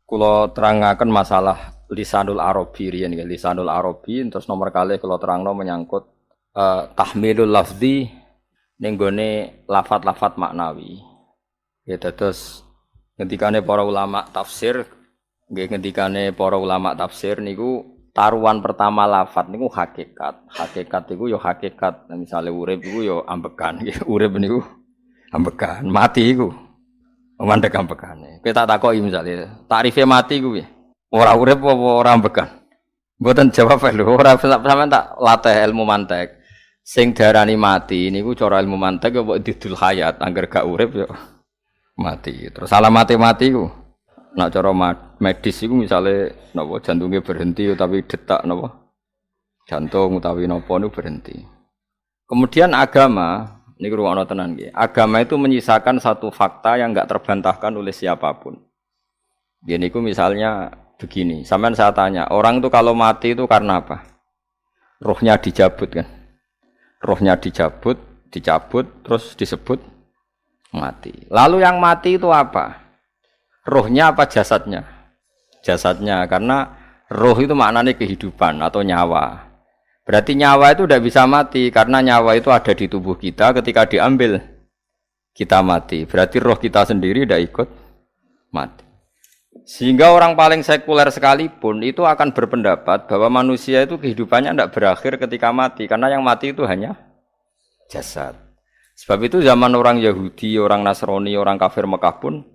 Kula terangaken masalah lisanul Arabi riyen nggih, lisanul Arabi terus nomor kalih kula terangno menyangkut tahmilul lafzi ning gone lafat-lafat maknawi. Ya dados ngendikane para ulama tafsir nggih ngendikane para ulama tafsir niku taruhan pertama lafat niku hakikat. Hakikat iku ya hakikat. Nah, misale urip iku ya ambekan nggih. Urip niku ambekan, mati iku mandek ambekane. Kowe tak takoki misale, takrife mati ku piye? Ora urip apa ora ambekan? Mboten jawab lho, ora sampean tak latih ilmu mantek. Sing diarani mati niku cara ilmu mantek ya mbok didul hayat, angger gak urip ya mati. Terus alamate mati ku nek cara medis iku misale napa jantunge berhenti tapi detak napa jantung utawi napa niku berhenti. Kemudian agama ini ruang tenan nggih. Agama itu menyisakan satu fakta yang enggak terbantahkan oleh siapapun. Gini ku misalnya begini, sampean saya tanya, orang itu kalau mati itu karena apa? Rohnya dicabut kan? Rohnya dicabut, terus disebut mati. Lalu yang mati itu apa? Rohnya apa jasadnya? Jasadnya, karena roh itu maknanya kehidupan atau nyawa. Berarti nyawa itu tidak bisa mati karena nyawa itu ada di tubuh kita ketika diambil kita mati. Berarti roh kita sendiri tidak ikut mati. Sehingga orang paling sekuler sekalipun itu akan berpendapat bahwa manusia itu kehidupannya tidak berakhir ketika mati karena yang mati itu hanya jasad. Sebab itu zaman orang Yahudi, orang Nasrani, orang kafir Mekah pun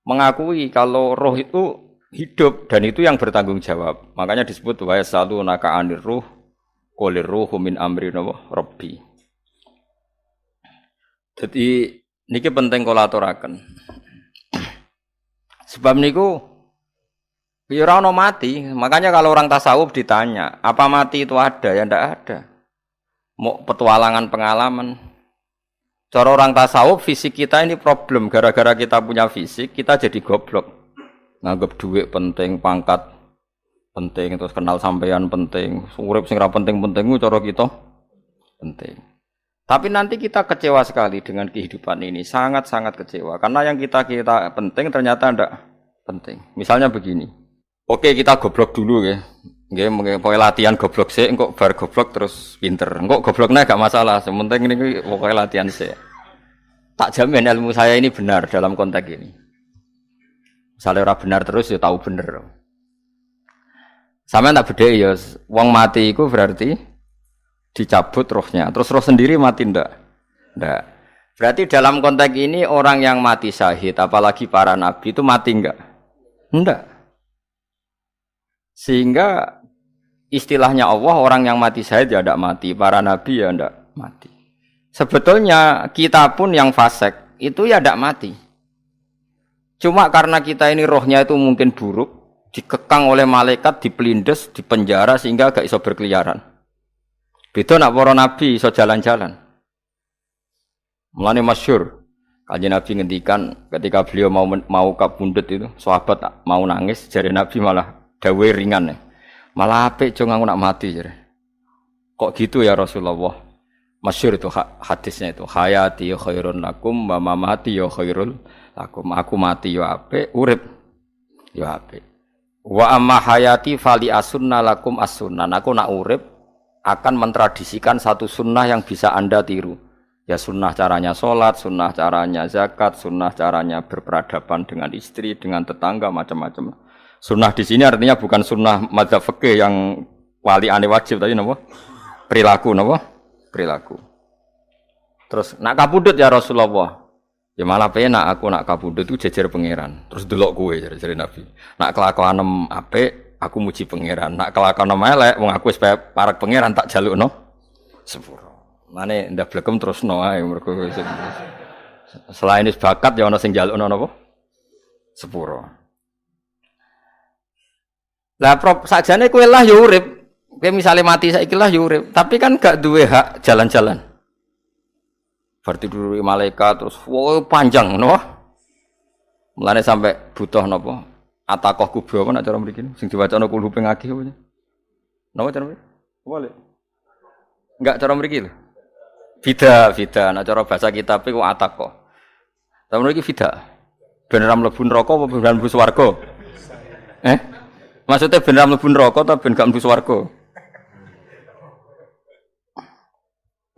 mengakui kalau roh itu hidup dan itu yang bertanggung jawab. Makanya disebut wa yasalunaka 'anir ruh qolir ruhu min amri rabbi. Jadi niki penting kula aturaken. Sebab niku ya ora ono mati, makanya kalau orang tasawuf ditanya, apa mati itu ada? Ya ndak ada. Mau petualangan pengalaman. Cara orang tasawuf fisik kita ini problem, gara-gara kita punya fisik, kita jadi goblok. Nganggep duit penting, pangkat penting, terus kenal sampean penting, urip sing ra penting-penting ku cara kita penting. Tapi nanti kita kecewa sekali dengan kehidupan ini, sangat-sangat kecewa karena yang kita penting ternyata ndak penting. Misalnya begini. Oke, kita goblok dulu ya. Nggih, pokoke latihan goblok sik, engko bar goblok terus pinter. Engko gobloknya gak masalah, sementing ini pokoke latihan sik. Tak jamin ilmu saya ini benar dalam konteks ini. Misalnya ora benar terus ya tahu bener. Sampeyan tak bedheki ya, wong mati iku berarti dicabut rohnya. Terus roh sendiri mati ndak? Ndak. Berarti dalam konteks ini orang yang mati syahid, apalagi para nabi itu mati enggak? Ndak. Sehingga istilahnya Allah orang yang mati syahid ya ndak mati, para nabi ya ndak mati. Sebetulnya kita pun yang fasik itu ya ndak mati. Cuma karena kita ini rohnya itu mungkin buruk, dikekang oleh malaikat, dipelindes, dipenjara sehingga gak iso berkeliaran. Beda nak para nabi iso jalan-jalan. Mulane masyhur Kanjeng Nabi ngendikan ketika beliau mau kabundut itu, sahabat mau nangis, jare Nabi malah dawe ringan. Malah apik jo aku nak mati jare. Kok gitu ya Rasulullah? Masyhur itu hadisnya itu, hayati khairun lakum wa mamati ya khairul lakum. Aku mati yo apik, urip yo apik. Wa amma hayati fali asunna lakum as-sunnah. Aku nak urip akan mentradisikan satu sunnah yang bisa Anda tiru. Ya sunnah caranya sholat, sunnah caranya zakat, sunnah caranya berperadaban dengan istri, dengan tetangga, macam-macam. Sunnah di sini artinya bukan sunnah madzhab fikih yang wali ane wajib tadi napa? Perilaku napa? Perilaku. Terus nak kabudut ya Rasulullah. Ya malah penak aku nak kabudut itu jejer pangeran. Terus delok kowe jare Nabi. Nak kelakuanem apik, aku muji pangeran. Nak kelakuanem elek, wong aku wis parek pangeran tak jalukno sepuro. Mane ndak blekem terusno ae mergo selain wis bakat ya ana sing jalukno napa? Sepuro. Lah sakjane kowe lah ya urip. Kowe misale mati saiki lah ya urip, tapi kan gak duwe hak jalan-jalan. Berarti dulu malaikat terus panjang no. Mulane sampai butuh napa? Atakoh kubro apa nek cara mriki sing diwacana kulhu ping akeh apa. Napa cara mriki? Boleh. Enggak cara mriki lho. Fida, nek cara bahasa kitab iku atakoh. Cara mriki fida. Ben ra mlebu neraka apa ben mlebu swarga? Eh? Maksudnya ben ra mlebu neraka ta ben gak mlebu swarga?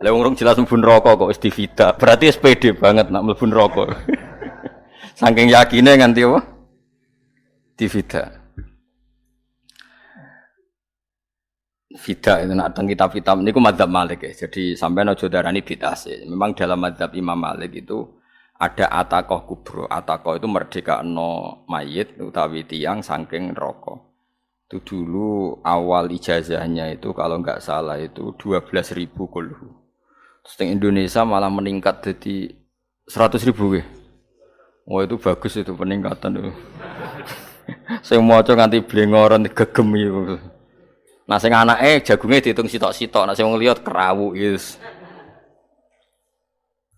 Lah wong jelas mlebu neraka kok wis divida. Berarti SPD banget nak mlebu neraka. Saking yakine nganti apa? Divida. Fida itu nak teng kitab-kitab niku mazhab Malik ya. Jadi sampean aja darani bid'ah sih. Memang dalam mazhab Imam Malik itu ada ataqah kubro. Ataqah itu merdekakno mayit utawi tiyang saking neraka. Itu dulu awal ijazahnya itu kalau enggak salah itu 12.000 kulhu. Terus di Indonesia malah meningkat jadi 100.000 ya. Wah itu bagus itu peningkatan itu. Saya maca nganti blengoran gegem itu. Nah sing anake jagunge diitung sitok-sitok, nek sing wong liya kerawuk yes.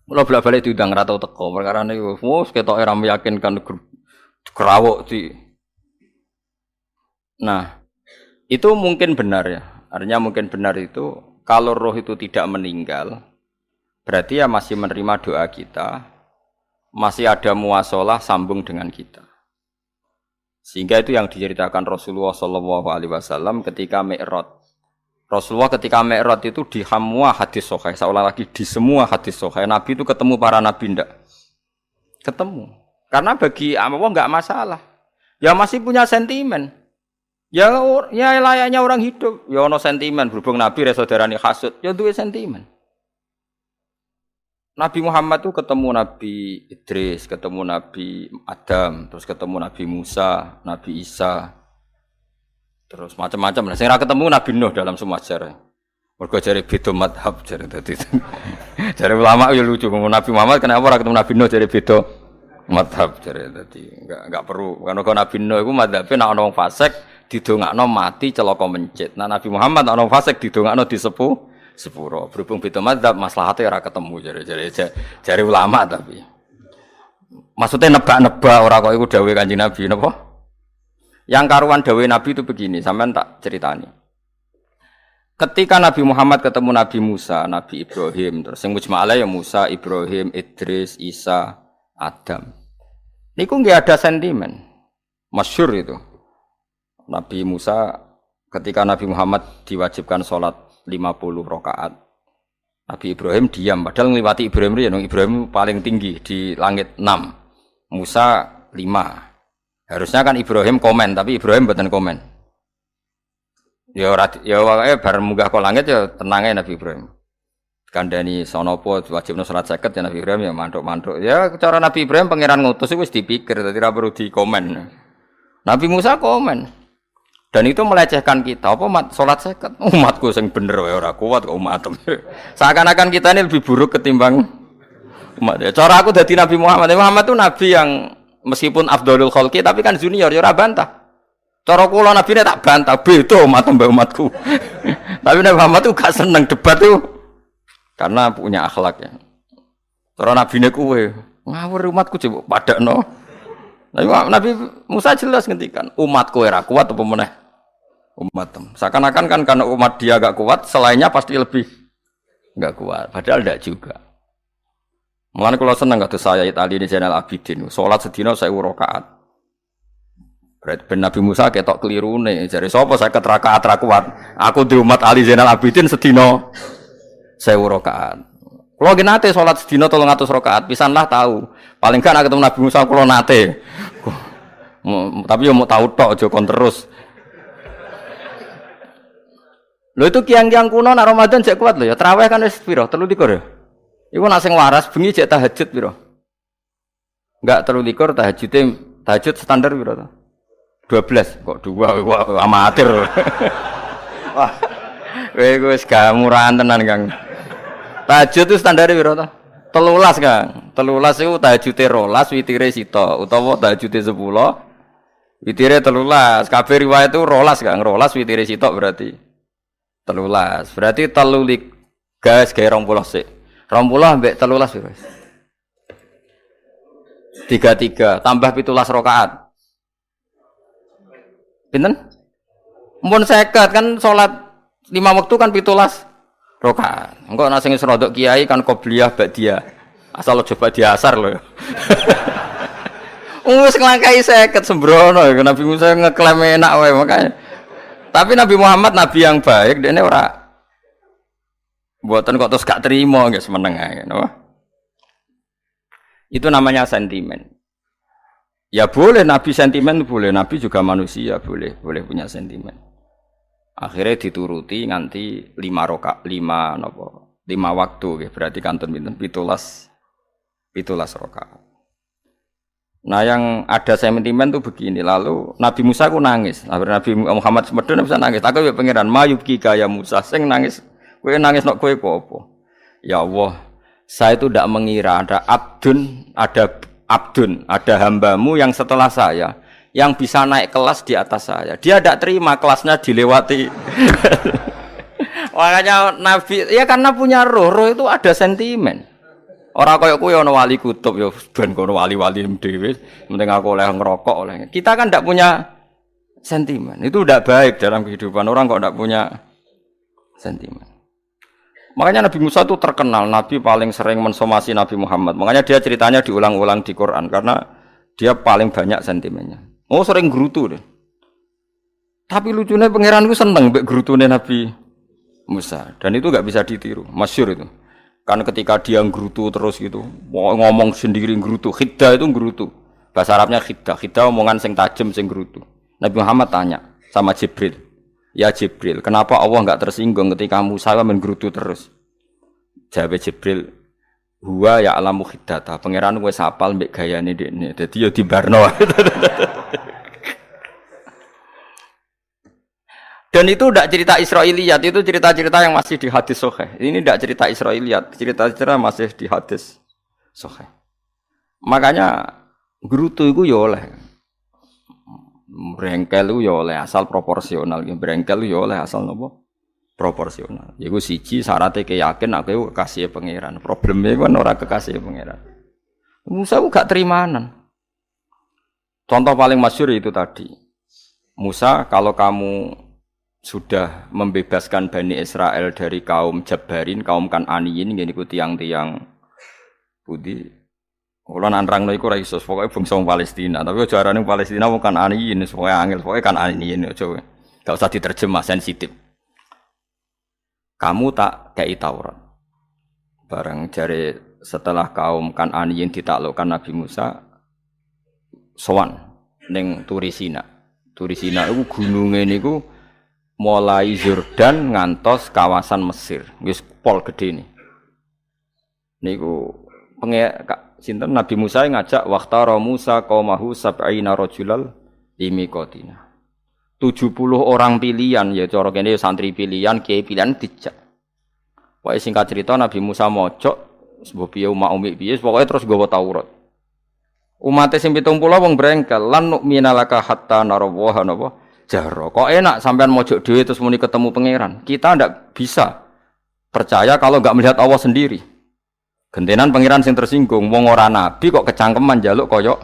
Mula bolak-balik diundang ra tau teko, perkara niku wis ketoke ra meyakinkan kerawuk di. Nah, itu mungkin benar ya. Artinya mungkin benar itu kalau roh itu tidak meninggal, berarti ya masih menerima doa kita, masih ada muasalah sambung dengan kita. Sehingga itu yang diceritakan Rasulullah SAW ketika Mi'raj. Rasulullah ketika Mi'raj itu di semua hadis sahih, seolah lagi di semua hadis sahih. Nabi itu ketemu para nabi ndak? Ketemu. Karena bagi Allah enggak masalah. Ya masih punya sentimen. Ya layaknya orang hidup. Ya ono sentimen berhubung Nabi saudarane hasud, ya duwe sentimen. Nabi Muhammad itu ketemu Nabi Idris, ketemu Nabi Adam, terus ketemu Nabi Musa, Nabi Isa, terus macam-macam. Nah, sing ra ketemu Nabi Nuh dalam semua sejarah. Mergo jare beda madhab jare dadi. Jare ulama ya lucu ngomong Nabi Muhammad kenapa ora ketemu Nabi Nuh jare beda madhab jare dadi. Enggak perlu. Karena Nabi Nuh iku madhabe nek ana wong fasik didongakno mati celaka mencit. Nah Nabi Muhammad ana wong fasik didongakno disepuh sepuro. Berhubung beda mazhab maslahate ora ketemu jare ulama tapi. Maksudnya nebak-nebak ora kok iku dawuhe Kanjeng Nabi napa? Yang karuan dawuhe Nabi itu begini, sampean tak ceritani. Ketika Nabi Muhammad ketemu Nabi Musa, Nabi Ibrahim, terus sing mujma'ala ya Musa, Ibrahim, Idris, Isa, Adam. Niku nggih ada sentimen. Masyhur itu. Nabi Musa ketika Nabi Muhammad diwajibkan sholat 50 rakaat. Nabi Ibrahim diam, padahal ngliwati Ibrahim ya, Ibrahim paling tinggi di langit 6. Musa 5. Harusnya kan Ibrahim komen, tapi Ibrahim mboten komen. Ya wae bar munggah ke langit ya tenange Nabi Ibrahim. Kandhani sonopo wajibno salat 50 ya Nabi Ibrahim ya mantuk-mantuk. Ya cara Nabi Ibrahim pangeran ngutus wis dipikir dadi ora perlu dikomen. Nabi Musa komen. Dan itu melecehkan kita. Apa salat 50? Umatku sing bener wae ora kuat kok umatem. Seakan-akan kita ini lebih buruk ketimbang umat. Cara aku dadi Nabi Muhammad. Muhammad itu nabi yang meskipun afdhalul khalqi tapi kan junior ya ora bantah. Cara kula nabine tak bantah beda umat mbek umatku. Tapi Nabi Muhammad itu gak seneng debat itu karena punya akhlak ya. Cara nabine kuwe ngawur umatku coba padakno. Nabi Musa jelas ngendikan umatku ora kuat apa meneh umat. Seakan-akan kan karena umat dia gak kuat, selainnya pasti lebih gak kuat. Padahal tidak juga. Mulane kula seneng kados Sayyid Ali ini Zainal Abidin. Salat sedina 1000 rakaat. Berarti ben Nabi Musa ketok kelirune. Jare sapa 50 rakaat ra kuat? Aku di umat Ali Zainal Abidin sedina 1000 rakaat. Kula nggih nate salat sedina 300 rakaat, pisanlah tahu. Paling kan ketemu Nabi Musa kula nate. Tapi yo mau tahu tok aja kon terus. Lho itu kiang-kiang kuno nak Ramadan jek kuat lho ya. Tarawih kan wis piro? 23 ya. Iku nak sing waras bengi jek tahajud piro? Enggak 23 tahajud standar piro to? 12 kok 2 amatir. Wah. Kowe wis gak murahan tenan, Kang. Tahajud itu standar piro to? 13 Kang. 13 iku tahajude 12, witire sita utawa tahajude 10. Witire 13. Kabeh riwayat itu 12 Kang. 12 witire sita berarti 13. Berarti 3 gas gawe 20 sik. 20 ambek 13 piro? 33 tambah 17 rakaat. Pinten? Mun 50 kan salat 5 waktu kan 17 rakaat. Engko ana sing rodok kiai kan qobliyah ba'diyah. Asal coba diasar lho. Wis nglangkai 50 sembrono Nabi Musa ngeklaim enak wae makanya. Tapi Nabi Muhammad nabi yang baik dene ora mboten kok terus gak terima guys meneng ae napa. Itu namanya sentimen. Ya boleh nabi sentimen boleh, nabi juga manusia boleh punya sentimen. Akhirnya dituruti nganti 5 waktu nggih berarti kantun pinten 17 rakaat. Nah yang ada sentimen tuh begini, lalu Nabi Musa ku nangis, Nabi Muhammad semedon bisa nangis. Aku ya pangeran mayubki kaya Musa, sing nangis, kowe nangis nok kowe apa? Ya Allah, saya itu tidak mengira ada hambamu yang setelah saya yang bisa naik kelas di atas saya. Dia tidak terima kelasnya dilewati. Makanya Nabi, ya karena punya roh itu ada sentimen. Orang kaya kuwi ana wali kutub ya ben kono wali-wali dhewe, penting aku oleh ngerokok oleh. Kita kan ndak punya sentimen. Itu ndak baik dalam kehidupan orang kok ndak punya sentimen. Makanya Nabi Musa itu terkenal nabi paling sering mensomasi Nabi Muhammad. Makanya dia ceritanya diulang-ulang di Quran karena dia paling banyak sentimennya. Oh sering gerutu deh. Tapi lucunya pangeran itu seneng mbek gerutune Nabi Musa dan itu enggak bisa ditiru. Masyhur itu. Kan ketika dia ngrutu terus gitu, ngomong sendiri ngrutu, khiddah itu ngrutu. Bahasa Arabnya khiddah omongan sing tajem sing ngrutu. Nabi Muhammad tanya sama Jibril, "Ya Jibril, kenapa Allah enggak tersinggung ketika Musa menggerutu terus?" Jawab Jibril, "Huwa ya'lamu khiddata." Pangeran wis hafal mbek gayane dekne. Dadi ya dibarno. Dan itu tidak cerita Israiliyat, itu cerita-cerita yang masih di hadis sahih. Ini tidak cerita Israiliyat, cerita-cerita masih di hadis sahih. Makanya gerutu itu ya oleh, brengkel itu ya oleh asal proporsional. Brengkel itu ya oleh asal nopo proporsional. Iku siji syaratnya keyakin aku kekasih pangeran. Problemnya kan orang kekasih pangeran. Musa itu gak terimanan. Contoh paling masyhur itu tadi. Musa, kalau kamu sudah membebaskan Bani Israel dari kaum Jabbarin, kaum Kan'aniyin, ngene iku tiang-tiang budi. Kula nanrangno iku ora iso, pokoke bangsa Palestina, tapi aja arane Palestina wong Kan'aniyin, pokoke angel, pokoke Kan'aniyin aja. Enggak usah diterjemah sensitif. Kamu tak kei Taurat. Bareng jare setelah kaum Kan'aniyin ditaklukkan Nabi Musa sowan ning Turisina. Turisina iku gununge niku mulai Yordan ngantos kawasan Mesir, wis pol gede nih. Niku sinten Nabi Musa ngajak waqtara Musa qaumahu sab'ina rajulal limiqatina. 70 orang pilihan ya cara kene santri pilihan, kiai pilihan dijak. Pokoke singkat cerita Nabi Musa mojok sebab piye umat umik piye pokoke terus nggawa Taurat. Umat sing 70 wong brengkel lan nu'minalaka hatta narawaha napa jaro. Kok enak sampean mojok dhewe terus muni ketemu pangeran. Kita ndak bisa percaya kalau enggak melihat Allah sendiri. Gentenan pangeran sing tersinggung, wong ora nabi kok kecangkeman njaluk koyok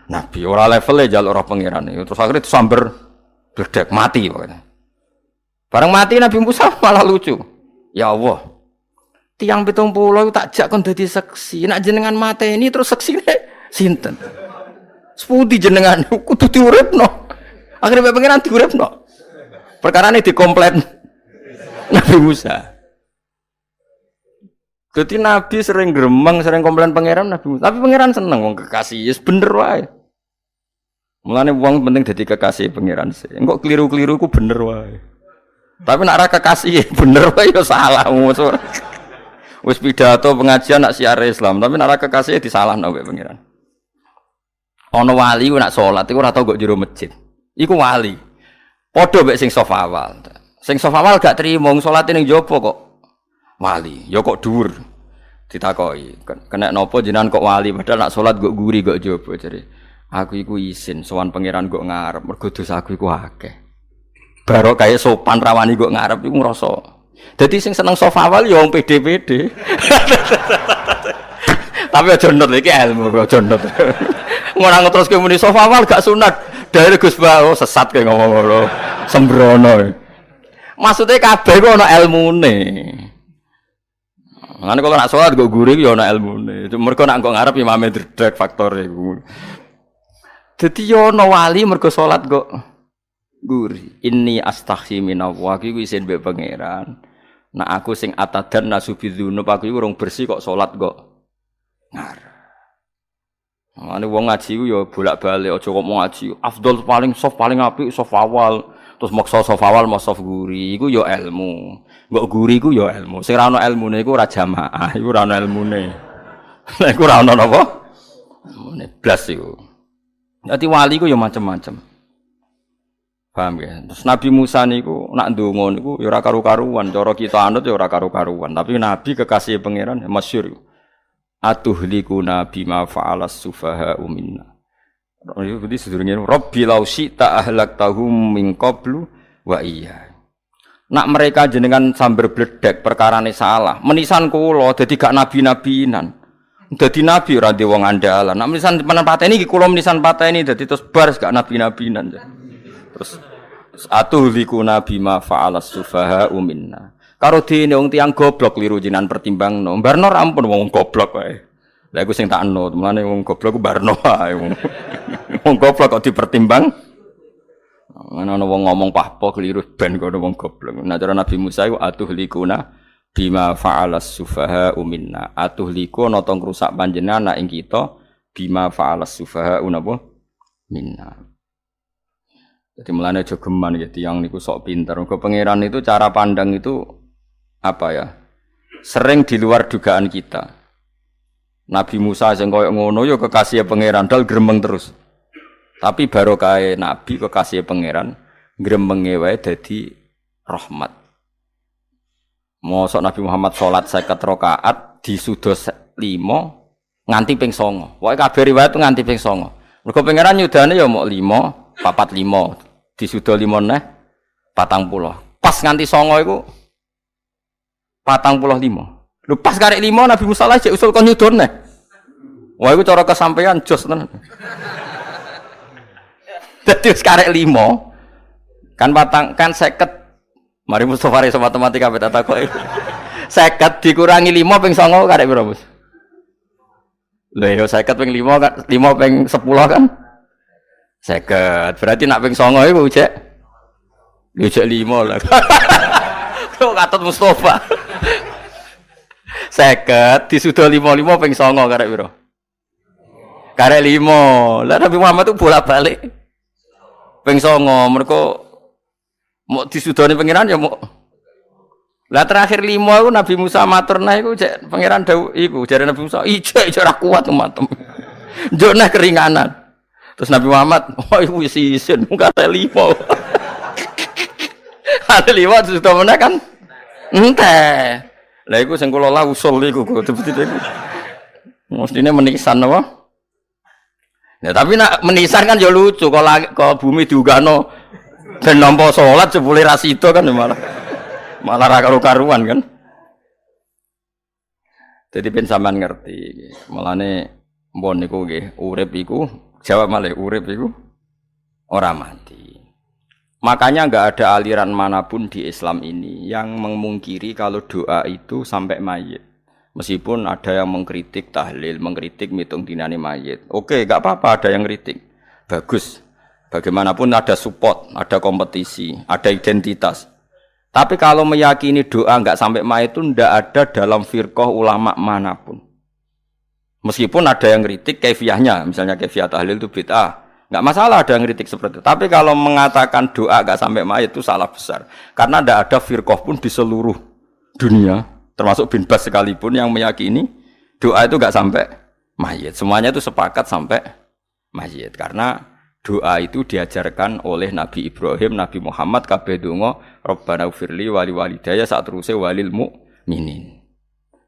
nabi, ora levele njaluk roh pangeran. Terus akhirnya samber bledek mati pokoknya. Bareng mati Nabi Musa malah lucu. Ya Allah, tiang 70 tak jak kon dadi seksi. Nek jenengan mateni terus seksine sinten? Sepundi jenengan kudu diuripno. Akhirnya pangeran diuripno. Perkarane dikomplain Nabi Musa. Jadi Nabi sering gremeng, sering komplain pangeran Nabi Musa. Tapi pangeran seneng wong kekasih, yes bener wae. Mulane wong penting dadi kekasih pangeran sih. Engko keliru-keliru ku bener wae. Tapi nek ora kekasih bener wae ya salah. Wis pidato pengajian nak siar Islam, tapi nek ora kekasih disalahno mbek pangeran. Ana wali ku nak salat iku ora tau kok jero masjid. Iku wali. Padha mek sing saf awal. Sing saf awal gak trimo salate ning jaba kok wali. Ya kok dhuwur. Ditakoki, kena napa jenengan kok wali padahal nak salat kok guri kok jaba jare. Aku iku isin sowan pangeran kok ngarep mergo dosa aku iku akeh. Baro kaya sopan rawani kok ngarep iku ngrasa. Dadi sing seneng saf awal ya wong pede-pede. Tapi aja nut iki ilmu aja nut. Ngono ngeteruske muni saf awal gak sunat. Dari Gus Bawo sesat kayak ngomong ngono, sembrono. Maksudnya kabeh kok ana ilmune. Ngene kalau nak salat go guri yo ana ilmune. Mergo nak kok ngarep imame dredeg faktor iku. Dadi yo ana wali mergo salat kok guri. Inni astaghfi minallah iki isin mbek pangeran. Nah aku sing atadan nasubidzunub aku iki urung bersih kok salat kok ngar. Ane wong ngaji ku ya bolak-balik aja kok mau ngaji. Afdol paling soft paling apik soft awal, terus maksa soft awal mau soft guri iku ya ilmu. Mbok guri ku ya ilmu. Sing ora ana ilmune iku ora jamaah, iku ora ana ilmune. Lah iku ora ana napa? Ilmune blas iku. Dadi wali ku ya macam-macam. Paham ya? Terus Nabi Musa niku nak ndonga niku ya ora karu-karuan, cara kita anut ya ora karu-karuan, tapi Nabi kekasih pangeran masyhur. Atuhlikuna bima fa'alas sufaha minna. Jadi sedurunge Rabbi law syi'ta ahlaktahum min qablu wa iya. Nak mereka jenengan sambar bledek perkarane salah, menisan kula dadi gak nabi-nabinan. Dadi nabi ora ndek wong andalan. Nak menisan pateni iki kula menisan pateni dadi terus bar gak nabi-nabinan. Terus atuhlikuna bima fa'alas sufaha minna. Karo dene wong tiyang goblok kliru jinan pertimbangno. Barno rampun wong goblok wae. Lah iku sing tak anut, mulane wong goblok ku barno wae. Wong goblok kok dipertimbang. Ana wong ngomong pahpo kliru ben kono wong goblok. Nah cara Nabi Musa iku atuhlikuna bima fa'alas sufaha minna. Atuhliku ana tong rusak panjenengan ing kita bima fa'alas sufaha napa minna. Jadi mulane aja geman ya tiyang niku sok pinter. Mergo pangeran itu cara pandang itu apa ya? Sering di luar dugaan kita. Nabi Musa sing koyo ngono ya kekasih pangeran dal gremeng terus. Tapi barokah Nabi kekasih pangeran gremenge wae dadi rahmat. Mosok Nabi Muhammad salat 50 rakaat disudos 5 nganti ping 9. Pokoke kabeh riwayat nganti ping 9. Mergo pangeran nyudane ya mok 5, 45 disudo 5 neh 40. Pas nganti 9 iku 45. Lho pas karek 5 Nabi Musa lagi usul kon nyudon neh. Wah iku cara kesampaian jos tenan. Dadi wis karek 5 kan kan 50. Mari Mustofa iso matematika beta takoki. 50 dikurangi 5 ping 9 karek piro, Bos? Lho ya 50 ping 5 kan 5 ping 10 kan 50. Berarti nak ping 9 iku cek. Yo cek 5 lah. Kok katut Mustofa. 50 disudo 55 ping 9 karek piro? Karek 5. Lah Nabi Muhammad tuh bolak-balik. Ping 9 mergo mau disudoni pangeran ya mau. Lah terakhir 5 iku Nabi Musa matur nah iku cek pangeran dawuh iku jare Nabi Musa ijo ora kuat umatem. Njuk nah keringanan. Terus Nabi Muhammad, oh iku wis isin karek 5. Ada 5 disudo meneh kan? Enteh. Lah iku sing kula la usul iku betul-betul iku. Mestine menisan apa? Ya tapi nak menisan kan ya lucu kalau bumi diugano ben nampa salat jebule ra sida kan malah ra karo-karuan kan. Jadi ben sampean ngerti. Mulane mbon niku nggih urip iku jawab malih urip iku ora mati. Makanya enggak ada aliran manapun di Islam ini yang memungkiri kalau doa itu sampai mayit. Meskipun ada yang mengkritik tahlil, mengkritik mitung dinane mayit. Oke, enggak apa-apa ada yang kritik. Bagus. Bagaimanapun ada support, ada kompetisi, ada identitas. Tapi kalau meyakini doa enggak sampai mayit itu enggak ada dalam firqah ulama manapun. Meskipun ada yang kritik kaifiahnya, misalnya kaifiah tahlil itu bid'ah. Enggak masalah ada yang kritik seperti itu. Tapi kalau mengatakan doa enggak sampai mayit itu salah besar. Karena enggak ada firqah pun di seluruh dunia, termasuk bin Bas sekalipun yang meyakini doa itu enggak sampai mayit. Semuanya itu sepakat sampai mayit. Karena doa itu diajarkan oleh Nabi Ibrahim, Nabi Muhammad kabeh donga Rabbana ighfirli wa liwalidayya saat teruse walil mukminin.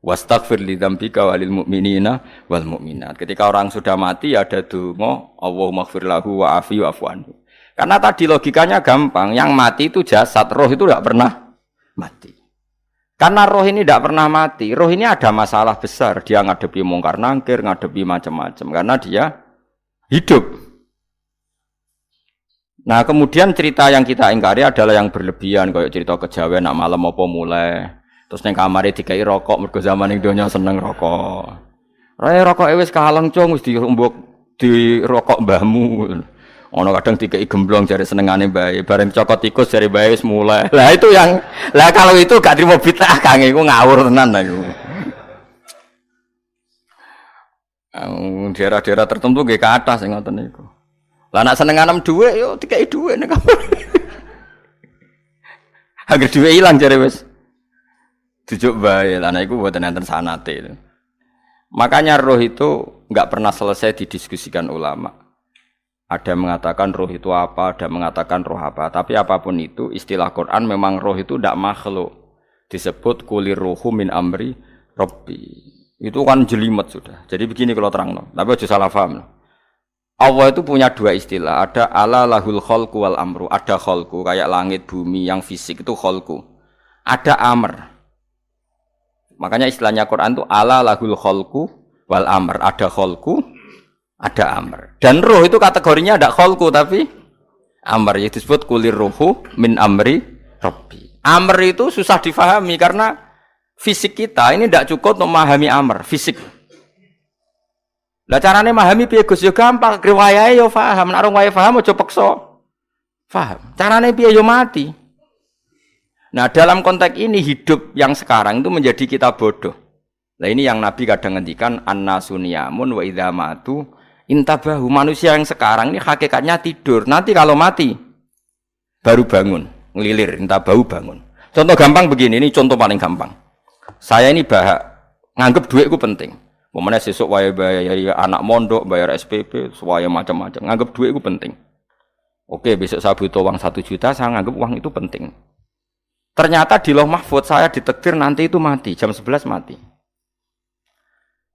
Wastaghfir li dzambika walil mu'minina wal mu'minat. Ketika orang sudah mati ada donga Allahumma ighfir lahu wa afi wa'fu anhu. Karena tadi logikanya gampang, yang mati itu jasad, roh itu tidak pernah mati. Karena roh ini tidak pernah mati, roh ini ada masalah besar, dia ngadepi mungkar nangkir, ngadepi macam-macam karena dia hidup. Nah kemudian cerita yang kita ingkari adalah yang berlebihan, kayak cerita kejawen nak malam apa mulai. Terus neng kamare dikai rokok, mergo zaman ning donya seneng rokok. Rokok wis kaleng cung wis diumbuk di rokok mbahmu. Ono kadang dikei gemblong jare senengane bae, bareng cokot tikus jare bae wis mulai. Lah itu yang kalau itu gak trimo bid'ah Kang iku ngawur tenan aku. Daerah-daerah tertentu nggih ke atas sing ngoten niku. Lah nek senenganem dhuwit yo dikei dhuwit nek kamu. Agar dhuwit ilang jare wis dijuk bae. Lah niku mboten enten sanate. Makanya roh itu enggak pernah selesai didiskusikan ulama. Ada yang mengatakan roh itu apa, ada yang mengatakan roh apa. Tapi apapun itu, istilah Quran memang roh itu tidak makhluk. Disebut kulir ruhu min amri rabbi. Itu kan jelimet sudah. Jadi begini kalau terang. Tapi aja salah paham. Allah itu punya dua istilah. Ada ala lahul khalqu wal amru. Ada khalqu, kayak langit, bumi, yang fisik itu khalqu. Ada amr. Makanya istilahnya Quran itu ala lahul khalqu wal amr. Ada khalqu, ada amr. Dan roh itu kategorinya ada khalqu tapi amr, yang disebut kulir ruhu min amri rabbi. Amr itu susah difahami karena fisik kita ini tidak cukup untuk memahami amr fisik. Lah carane memahami piye Gus yo gampang, riwayahe yo paham, nek ora paham aja peksa paham. Carane piye yo mati. Nah, dalam konteks ini hidup yang sekarang itu menjadi kita bodoh. Nah, ini yang Nabi kadang ngendikan annasuniyamun wa idza matu intabahu. Manusia yang sekarang ini hakikatnya tidur. Nanti kalau mati baru bangun, ngelilir, intabahu bangun. Contoh gampang begini, ini contoh paling gampang. Saya ini nganggep duitku penting. Momennya sesuk wae bayar anak mondok, bayar SPP, semuanya macam-macam. Nganggep duitku penting. Oke, besok saya butuh uang 1 juta, saya nganggep uang itu penting. Ternyata di Lauh Mahfudz saya ditakdir nanti itu mati, jam 11 mati.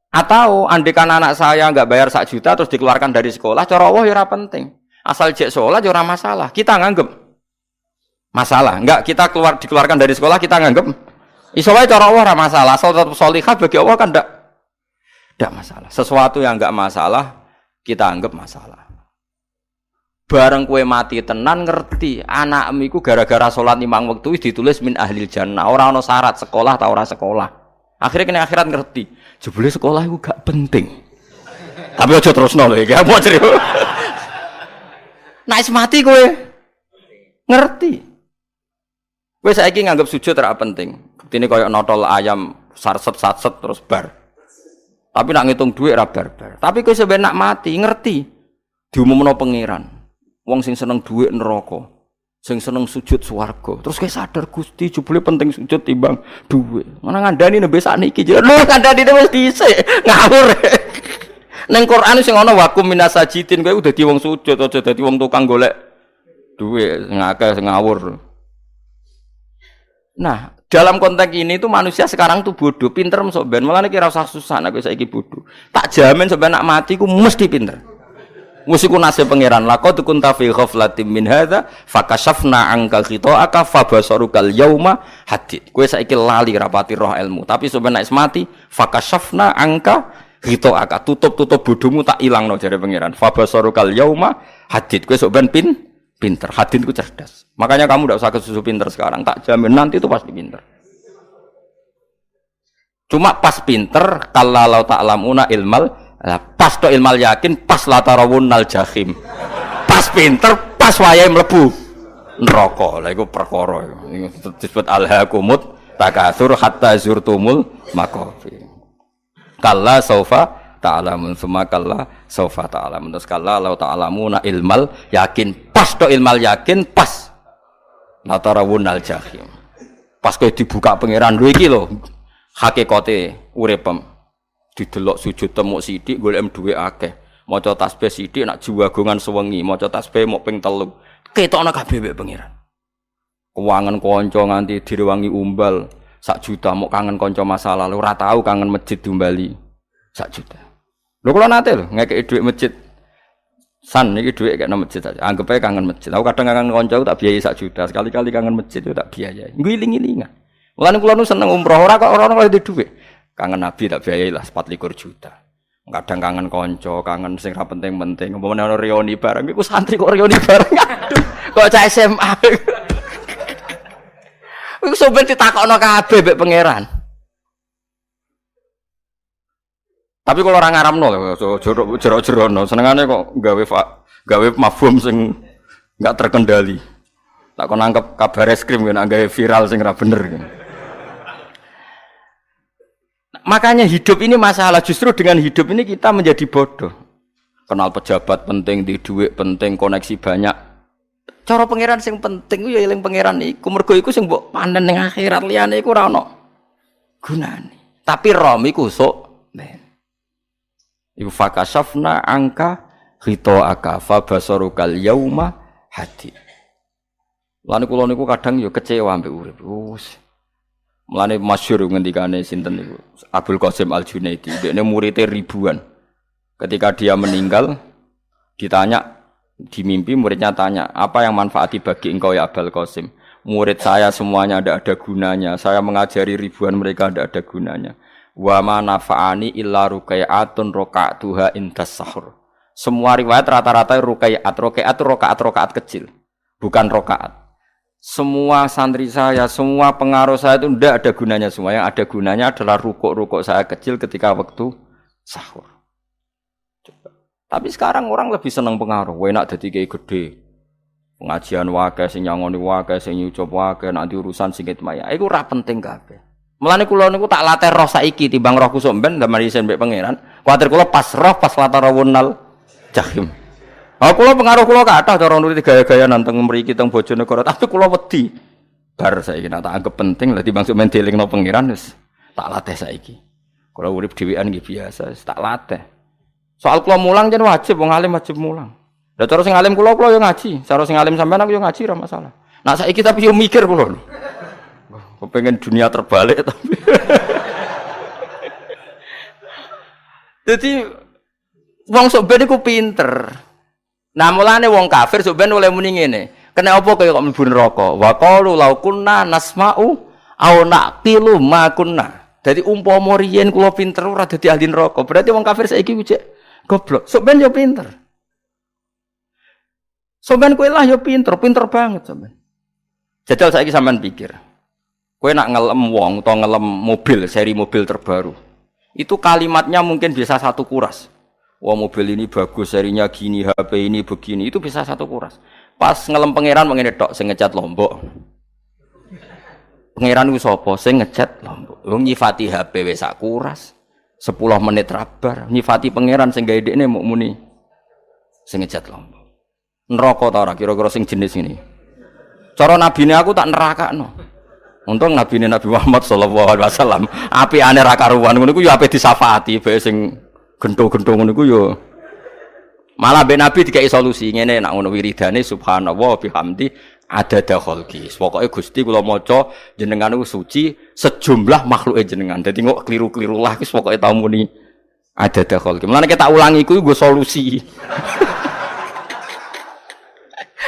Atau andekan anak saya enggak bayar 1 juta terus dikeluarkan dari sekolah, cara Allah ya ora penting. Asal jek salat ya ora masalah. Kita nganggep masalah. Enggak, kita dikeluarkan dari sekolah kita nganggep iso wae cara Allah ora masalah. Asal tetap sholihah bagi Allah kan enggak masalah. Sesuatu yang enggak masalah kita anggap masalah. Bareng kue mati tenan ngerti anakmu iku gara-gara salat 5 wektu ditulis min ahlil jannah. Ora ono syarat sekolah ta ora sekolah. Akhirnya kena akhirat ngerti. Jebule sekolah itu gak penting. Tapi aja terusno lho iki. Apa cerita? Nek mati kowe ngerti. Kowe saiki nganggep sujud ora penting. Buktine koyo notol ayam sarset-sarset terus bar. Tapi nak ngitung duit ora bar-bar. Tapi kowe sampe nak mati ngerti diumumno pangeran. Wong sing seneng duit neraka. Sing seneng sujud swarga. Terus kowe sadar Gusti jebule penting sujud timbang duit. Mana ngandani nembe sakniki lho ngandani wis dhisik ngawur. Ning Quran sing ana wakum minasajidin kowe udah dadi wong sujud aja dadi wong tukang golek duit ngakeh sing ngawur. Nah, dalam konteks ini tuh manusia sekarang tuh bodoh, pinter sok ben. Malah nek ora usah susah nek saiki bodoh. Tak jamin sampe nak mati ku mesti pinter. Musiku nasib pangeran laqad kunta fi ghaflatin min hadza fakashafna anka khita'aka fabasarukal yauma hadid. Kowe saiki lali rapati roh ilmu, tapi sampe nek mati fakashafna anka khita'aka, tutup bodhomu tak ilangno jare pangeran. Fabasarukal yauma hadid. Kowe sok ben pinter. Hadid ku cerdas. Makanya kamu ndak usah kesusu pinter sekarang, tak jamin nanti itu pasti pinter. Cuma pas pinter kalau ta'lamuna ilmal pas to ilmal yakin, pas latarawunnal jahim. Pas pinter, pas wayahe mlebu neraka. Lha iku perkara iku disebut alhaqumut takatsur hatta zurtumul maqabir. Kalla saufa ta'lamun summa kalla saufa ta'lamun. Terus kalla law ta'lamuna ilmal yakin, pas to ilmal yakin, pas latarawunnal jahim. Pas kowe dibuka pangeran lho iki lho hakikate uripem. Didelok sujud temuk sithik golek dhuwit akeh. Maca tasbih sithik nak jiwagongan sewengi, maca tasbih mok ping 3. Ketokno kabeh mek pangeran. Kewangen kanca nganti direwangi umbal 1 juta mok kangen kanca masa lalu ora tau kangen masjid diumbali 1 juta. Lho kula nate lho ngekeki dhuwit masjid. San iki dhuwit kek nang masjid aja. Anggap ae kangen masjid. Aku kadang kangen kanca tak biayai 1 juta. Sekali-kali kangen masjid itu tak biayai. Ngiling-ilingan. Mulane kula nu seneng umroh ora kok ora kok dhuwit. Kangen Nabi tak biayai lah 24 juta. Kadang kangen konco, kangen sing ra penting-penting. Umpamane ana reuni bareng iku santri kok reuni bareng. Aduh, kok cah SMA. Iku sampeyan ditakokno kabeh mbek pangeran. Tapi kalau orang ngaramno lho, jorok-jorokno, senengane kok gawe mafhum sing enggak terkendali. Tak kon nangkep kabar eskrim kan gawe viral sing ora bener. Makanya hidup ini masalah, justru dengan hidup ini kita menjadi bodoh. Kenal pejabat penting, di duit penting, koneksi banyak. Cara pangeran sing penting ya eling pangeran iku. Mergo iku sing mbok panen ning akhirat, liyane iku ora ono gunane. Tapi rom iku sok ben. Iku fakasafna angka ghita'aka fa basarukal yauma hadid. Lan kula niku kadang ya kecewa mbek urip. Mulane masyhur ngendikane sinten niku Abdul Qasim Al-Junaidi, dekne muridé ribuan. Ketika dia meninggal ditanya di mimpi, muridnya tanya, "Apa yang manfaati bagi engkau ya Abdul Qasim?" Murid saya semuanya tidak ada gunanya. Saya mengajari ribuan mereka tidak ada gunanya. Wa ma nafa'ani illa ruqai'atun raqa'tuha indas sahur. Semua riwayat rata-rata ruqai'at rakaat kecil, bukan rakaat. Semua santri saya, semua pengaruh saya itu tidak ada gunanya semua. Yang ada gunanya adalah rukuk-rukuk saya kecil ketika waktu sahur. Coba. Tapi sekarang orang lebih senang pengaruh. Enak dadi kiai gede. Pengajian wae sing nyangoni wae sing nyucup wae nanti urusan singit maya. Iku ora penting kabeh. Mulane kula niku tak latih roh saiki timbang roh kusuk ben damel isen mbek pangeran. Kuwatir kula pas roh pas latarawunal jahim. Kula pengaruh kula kathah cara nuruti gaya-gaya nanteng mriki teng Bojonegoro, tapi kula wedi. Bar saiki nek tak anggap penting lah timbang sampeyan dielingno pangeran wis tak latih saiki. Kula urip dhewean nggih biasa, wis tak latih. Soal kula mulang jen wajib wong alim wajib mulang. Lah cara sing alim kula yo ngaji, cara sing alim sampean aku yo ngaji ora masalah. Nah saiki tapi yo mikir kula. Kepengen dunia terbalik tapi. Jadi wong sok ben iku pinter. Nah mulane wong kafir sok ben oleh muni ngene. Kena apa kaya kok mlebu neraka? Wa qalu law kunna nasma'u aw naqilu ma kunna. Dadi umpama riyen kula pinter ora dadi ahli neraka. Berarti wong kafir saiki ku cek goblok. Sok ben yo pinter. Sok ben kowe lah yo pinter banget sok ben. Jajal saiki sampean pikir. Kowe nak ngelem wong utawa ngelem mobil, seri mobil terbaru. Itu kalimatnya mungkin bisa satu kuras. Wah mobil ini bagus, serinya gini, HP ini begini, itu bisa satu kuras. Pas ngelem pangeran mengene tok sing ngecat Lombok. Pangeran ku sapa sing ngecat Lombok? Wong nyifati HP wis sak kuras. 10 menit rabar, nyifati pangeran sing gawe dekne muk muni sing ngecat Lombok. Neraka ta ora kira-kira sing jenis ini. Cara nabine aku tak nerakakno. Untung nabine Nabi Muhammad sallallahu alaihi wasallam apikane ra karuan ngono iku ya ape disafaati bae sing gento-gento ngono iku ya. Malah ben Nabi dikai solusi ngene nek ngono wiridane subhanallah bihamdi adada khalqi. Pokoke Gusti kula maca jenengan niku suci sejumlah makhluke jenengan. Dadi kok kliru-kliru lah wis pokoke tau muni adada khalqi. Mulane kita ulangi iku nggo solusi.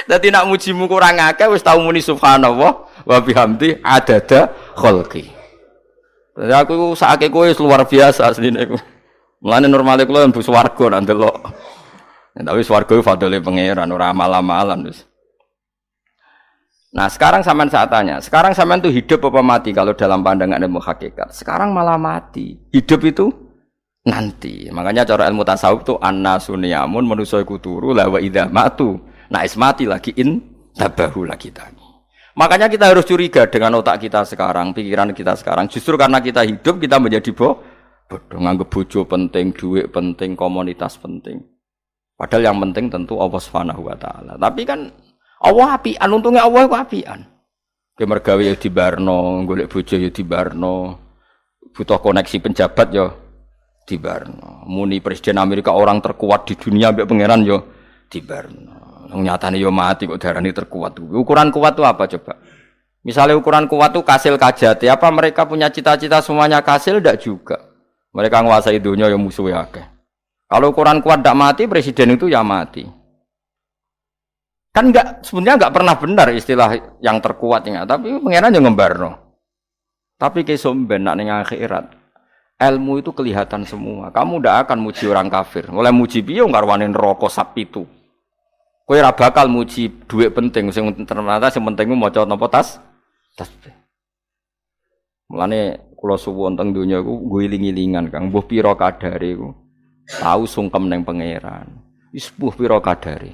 Dadi nak mujimu kurang akeh wis tau muni subhanallah wa bihamdi adada khalqi. Dadi aku sakake kowe luar biasa asline iku. Mulane normale kula mlebu swarga nang delok. Tapi swarga iku fadhole pangeran ora amal-amalan wis. Nah, sekarang sampean saat tanya, sekarang sampean tuh hidup apa mati kalau dalam pandangan ilmu hakikat? Sekarang malah mati. Hidup itu nanti. Makanya cara ilmu tasawuf tuh annasuniyamun manusa iku turu la wa idza matu. Nah, mati lagi tabahu lagi tani. Makanya kita harus curiga dengan otak kita sekarang, pikiran kita sekarang. Justru karena kita hidup, kita menjadi bodoh, nganggep bojo penting, duit penting, komunitas penting. Padahal yang penting tentu Allah Subhanahu wa taala. Tapi kan Allah apian, untungnya Allah itu apian. Ki mergawe ya dibarno, golek bojo ya dibarno. Butuh koneksi penjabat ya dibarno. Muni presiden Amerika orang terkuat di dunia mbek pangeran ya dibarno. Nyatane yo mati kok darani terkuat. Ukuran kuat itu apa coba? Misalnya ukuran kuat itu kasil kajati, apa mereka punya cita-cita semuanya kasil? Tidak juga. Mereka menguasai dunia yang musuhnya akeh. Kalau ukuran kuat tidak mati, presiden itu ya mati. Kan sebenarnya enggak pernah benar istilah yang terkuat ya, tapi pangeran yang ngembarno. Tapi kesomben nak ning akhirat. Ilmu itu kelihatan semua. Kamu tidak akan muji orang kafir. Mulai muji piye ngarwani neraka sap itu. Kowe ora bakal muji dhuwit penting, sing ternyata sing penting ku maca napa tasbih. Mulane kula suwun teng donya iku guling-gilingan Kang, mbuh pira kadare iku. Tahu sungkem ning pangeran. Wis mbuh pira kadare.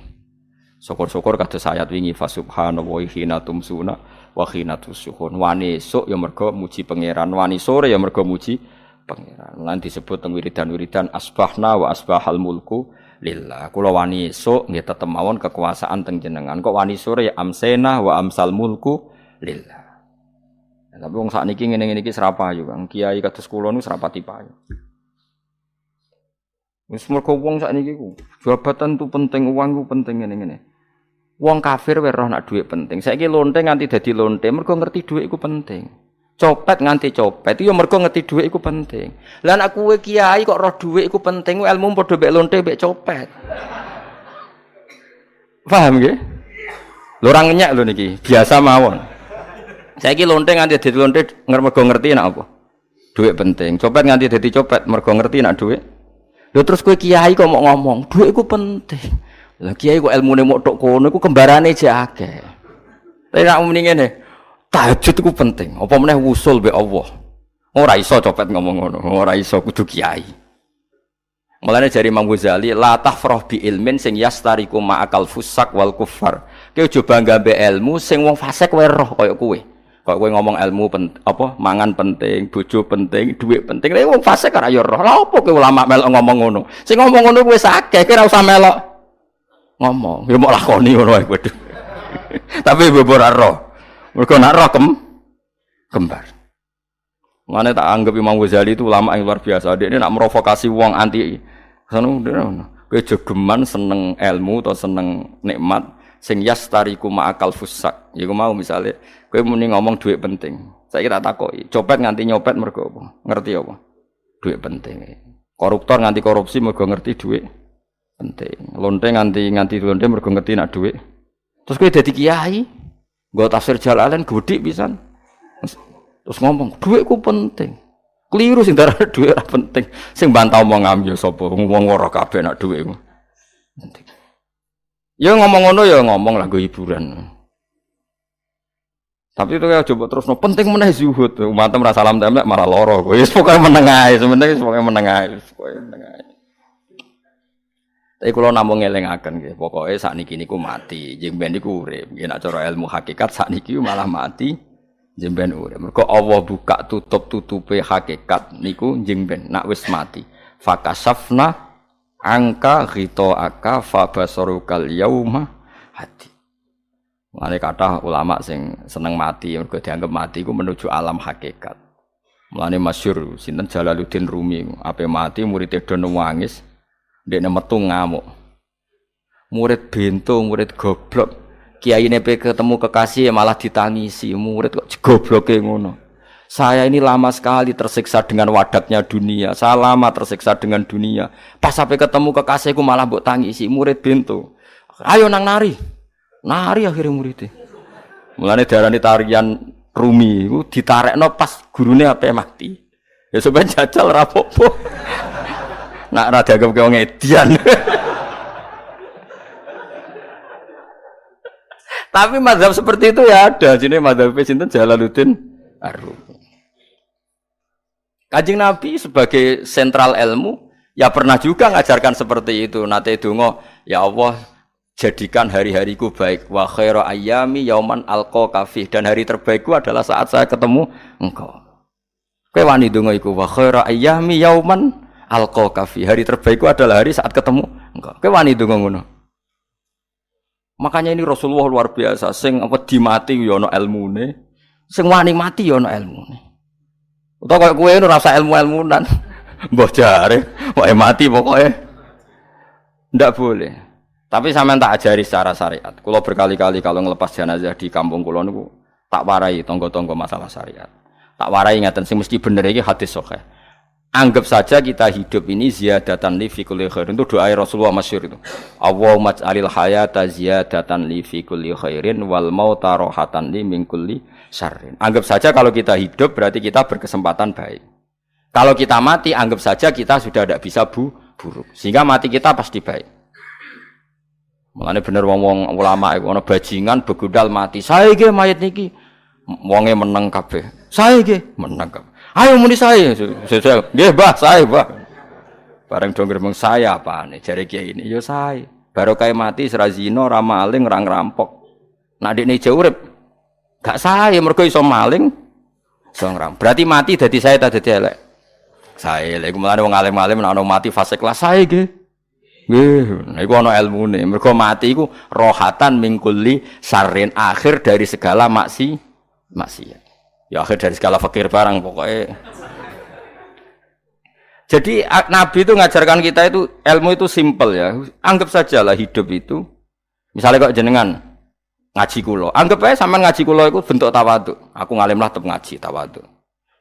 Syukur-syukur kados ayat wingi fa subhanallahi hina tumsuna wa hina tusuhun. Wani esuk ya mergo muji pangeran, wani sore ya mergo muji pangeran. Lan disebut teng wiridan-wiridan asbahna wa asbahal mulku lillah. Kula wani esuk nggih tetep mawon kekuasaan teng jenengan. Kok wani sore ya amsena wa amsal mulku lillah. Tapi wong sakniki ngene-ngene iki serapayu, Kang. Kiai kados kula niku serapati payu. Wis mergo wong sakniki ku jabatan tu penting, uang ku penting ngene-ngene. Wong kafir wae roh nak dhuwit penting. Saiki lonte nganti dadi lonte mergo ngerti dhuwit iku penting. Copet nganti copet itu ya mergo ngerti dhuwit iku penting. Lah nek kowe kiai kok roh dhuwit iku penting, ilmu padha mek lonte mek copet. Paham nggih? Lho ora ngenyek lho niki, biasa mawon. Saiki lonte nganti dadi lonte mergo ngerti nek apa? Dhuwit penting. Copet nganti dadi copet mergo ngerti nek dhuwit. Lho terus kowe kiai kok mau ngomong, dhuwit iku penting. Lah kiai kok ilmune mok tok kono iku kembarane jek akeh. Tapi nek muni ngene, tahajud iku penting. Apa meneh wusul be Allah. Ora iso copet ngomong ngono, ora iso kudu kiai. Mulane jari Imam Ghazali, la tahfrah bi ilmin sing yastariku ma'akal fusak wal kufar. Kowe aja bangga be ilmu sing wong fasik wae roh kaya kowe. Kok kowe ngomong ilmu mangan penting, bojo penting, dhuwit penting. Lah wong fasik ora ya roh. Lah opo kowe ulama melok ngomong ngono? Sing ngomong ngono wis akeh, kowe ora usah melok ngomong. Ya mok lakoni ngono wae waduh. Tapi bebor ora roh. Mergo nak roh kembar. Mane tak anggap Imam Ghazali itu ulama yang luar biasa. Dia ini nak merovokasi wong anti sono kowe jogeman seneng ilmu atau seneng nikmat sing yastariku ma'akal fusak. Ya mau misale kowe muni ngomong dhuwit penting. Saiki tak takoki, copet nganti nyopet mergo apa? Ngerti apa? Dhuwit penting. Koruptor nganti korupsi mergo ngerti dhuwit penting. Lonte nganti lonte mergo ngerti nak dhuwit. Terus kowe dadi kiai, nggo tafsir Jalalain gedhi pisan. Terus ngomong, dhuwitku penting. Keliru sing darane dhuwit ora penting. Sing bantah omong ya sapa? Wong ora kabeh nak dhuwitku. Penting. Ya ngomong ngono ya ngomong lah nggo hiburan. Tapi itu ya coba terus penting meneh zuhud. Umatem ra salam templek malah lara. Wis pokoke meneng ae, sebenarnya pokoke meneng ae, pokoke meneng ae. Tapi kula namung ngelingaken nggih, pokoke sakniki niku mati, jemben niku urip. Nggih nek cara ilmu hakikat sakniki malah mati. Jemben urip. Mergo Allah buka tutup-tutupe hakikat niku jemben nak wis mati. Fakasafna angka ghitaaka fa basarukal yauma hadi. Mane kathah ulama sing seneng mati mergo dianggap mati iku menuju alam hakikat. Mulane masyhur sinten Jalaluddin Rumi, ape mati murid do nangis, ndekne metu ngamuk. Murid bento, murid goblok. Kiai ini ketemu kekasih malah ditangisi, murid kok gobloke ngono. Saya ini lama sekali tersiksa dengan wadaknya dunia. Saya lama tersiksa dengan dunia. Pas sampai ketemu kekasihku malah mbok tangisi, murid bento. Ayo nang nari. Nari akhirnya muridnya. Mulane diarani tarian Rumi iku ditarekno pas gurune ape mati. Ya sampeyan jajal ora apa-apa. Nak ra dianggap wong edian. Tapi mazhab seperti itu ya ada. Jenenge mazhab sinten Jalaluddin Ar-Rumi. Kanjeng Nabi sebagai sentral ilmu ya pernah juga ngajarkan seperti itu. Nate donga, ya Allah jadikan hari-hariku baik. Wa khairu ayyami yauman alqa fi, dan hari terbaikku adalah saat saya ketemu engkau. Kowe wani donga iku wa khairu ayyami yauman alqa fi. Hari terbaikku adalah hari saat ketemu engkau. Kowe wani donga ngono. Makanya ini Rasulullah luar biasa, sing wedi mati ya ana ilmune, sing wani mati ya ana ilmune. Utawa kaya kowe ora usah ilmu-ilmunan. Mbah jare, wae mati pokoke. Ndak boleh. Tapi sampean tak ajari secara syariat. Kula berkali-kali kalau ngelepas jenazah di kampung kula niku tak warai tangga-tangga masalah syariat. Tak warai ngaten sing mesti bener iki hadis sahih. Anggap saja kita hidup ini ziyadatan li fi kulli khairin. Itu doa Rasulullah masyhur itu. Allahumma ij'alil hayata ziyadatan li fi kulli khairin wal mauta rahatan li min kulli syarrin. Anggap saja kalau kita hidup berarti kita berkesempatan baik. Kalau kita mati anggap saja kita sudah tidak bisa buruk. Sehingga mati kita pasti baik. Mulane bener wong-wong ulama iku ana bajingan begudal mati. Saya iki mayit niki wonge meneng kabeh. Saya iki meneng kabeh. Ayo muni saya. Nggih, Mbah, saya, Mbah. Bareng do gremeng saya apane jare kiai ini ya saya. Barokah mati ora zina, ora maling, ora ngerampok. Nek dekne ijo urip gak saya mergo iso maling, iso ngerampok. Berarti mati dadi saya ta dadi elek. Saya lha iku mulane wong alim-alim nek ana mati fase kelas saya nggih. Nggih, iku ana ilmune. Mergo mati iku rohatan mingkuli sarin akhir dari segala maksiat. Ya akhir dari segala fakir barang pokoknya. Jadi Nabi itu ngajarkan kita itu ilmu itu simpel ya. Anggap saja lah hidup itu. Misalnya kok jenengan ngaji kulo, anggap aja sampean ngaji kulo itu bentuk tawaduk. Aku ngalim lah tetep ngaji tawaduk.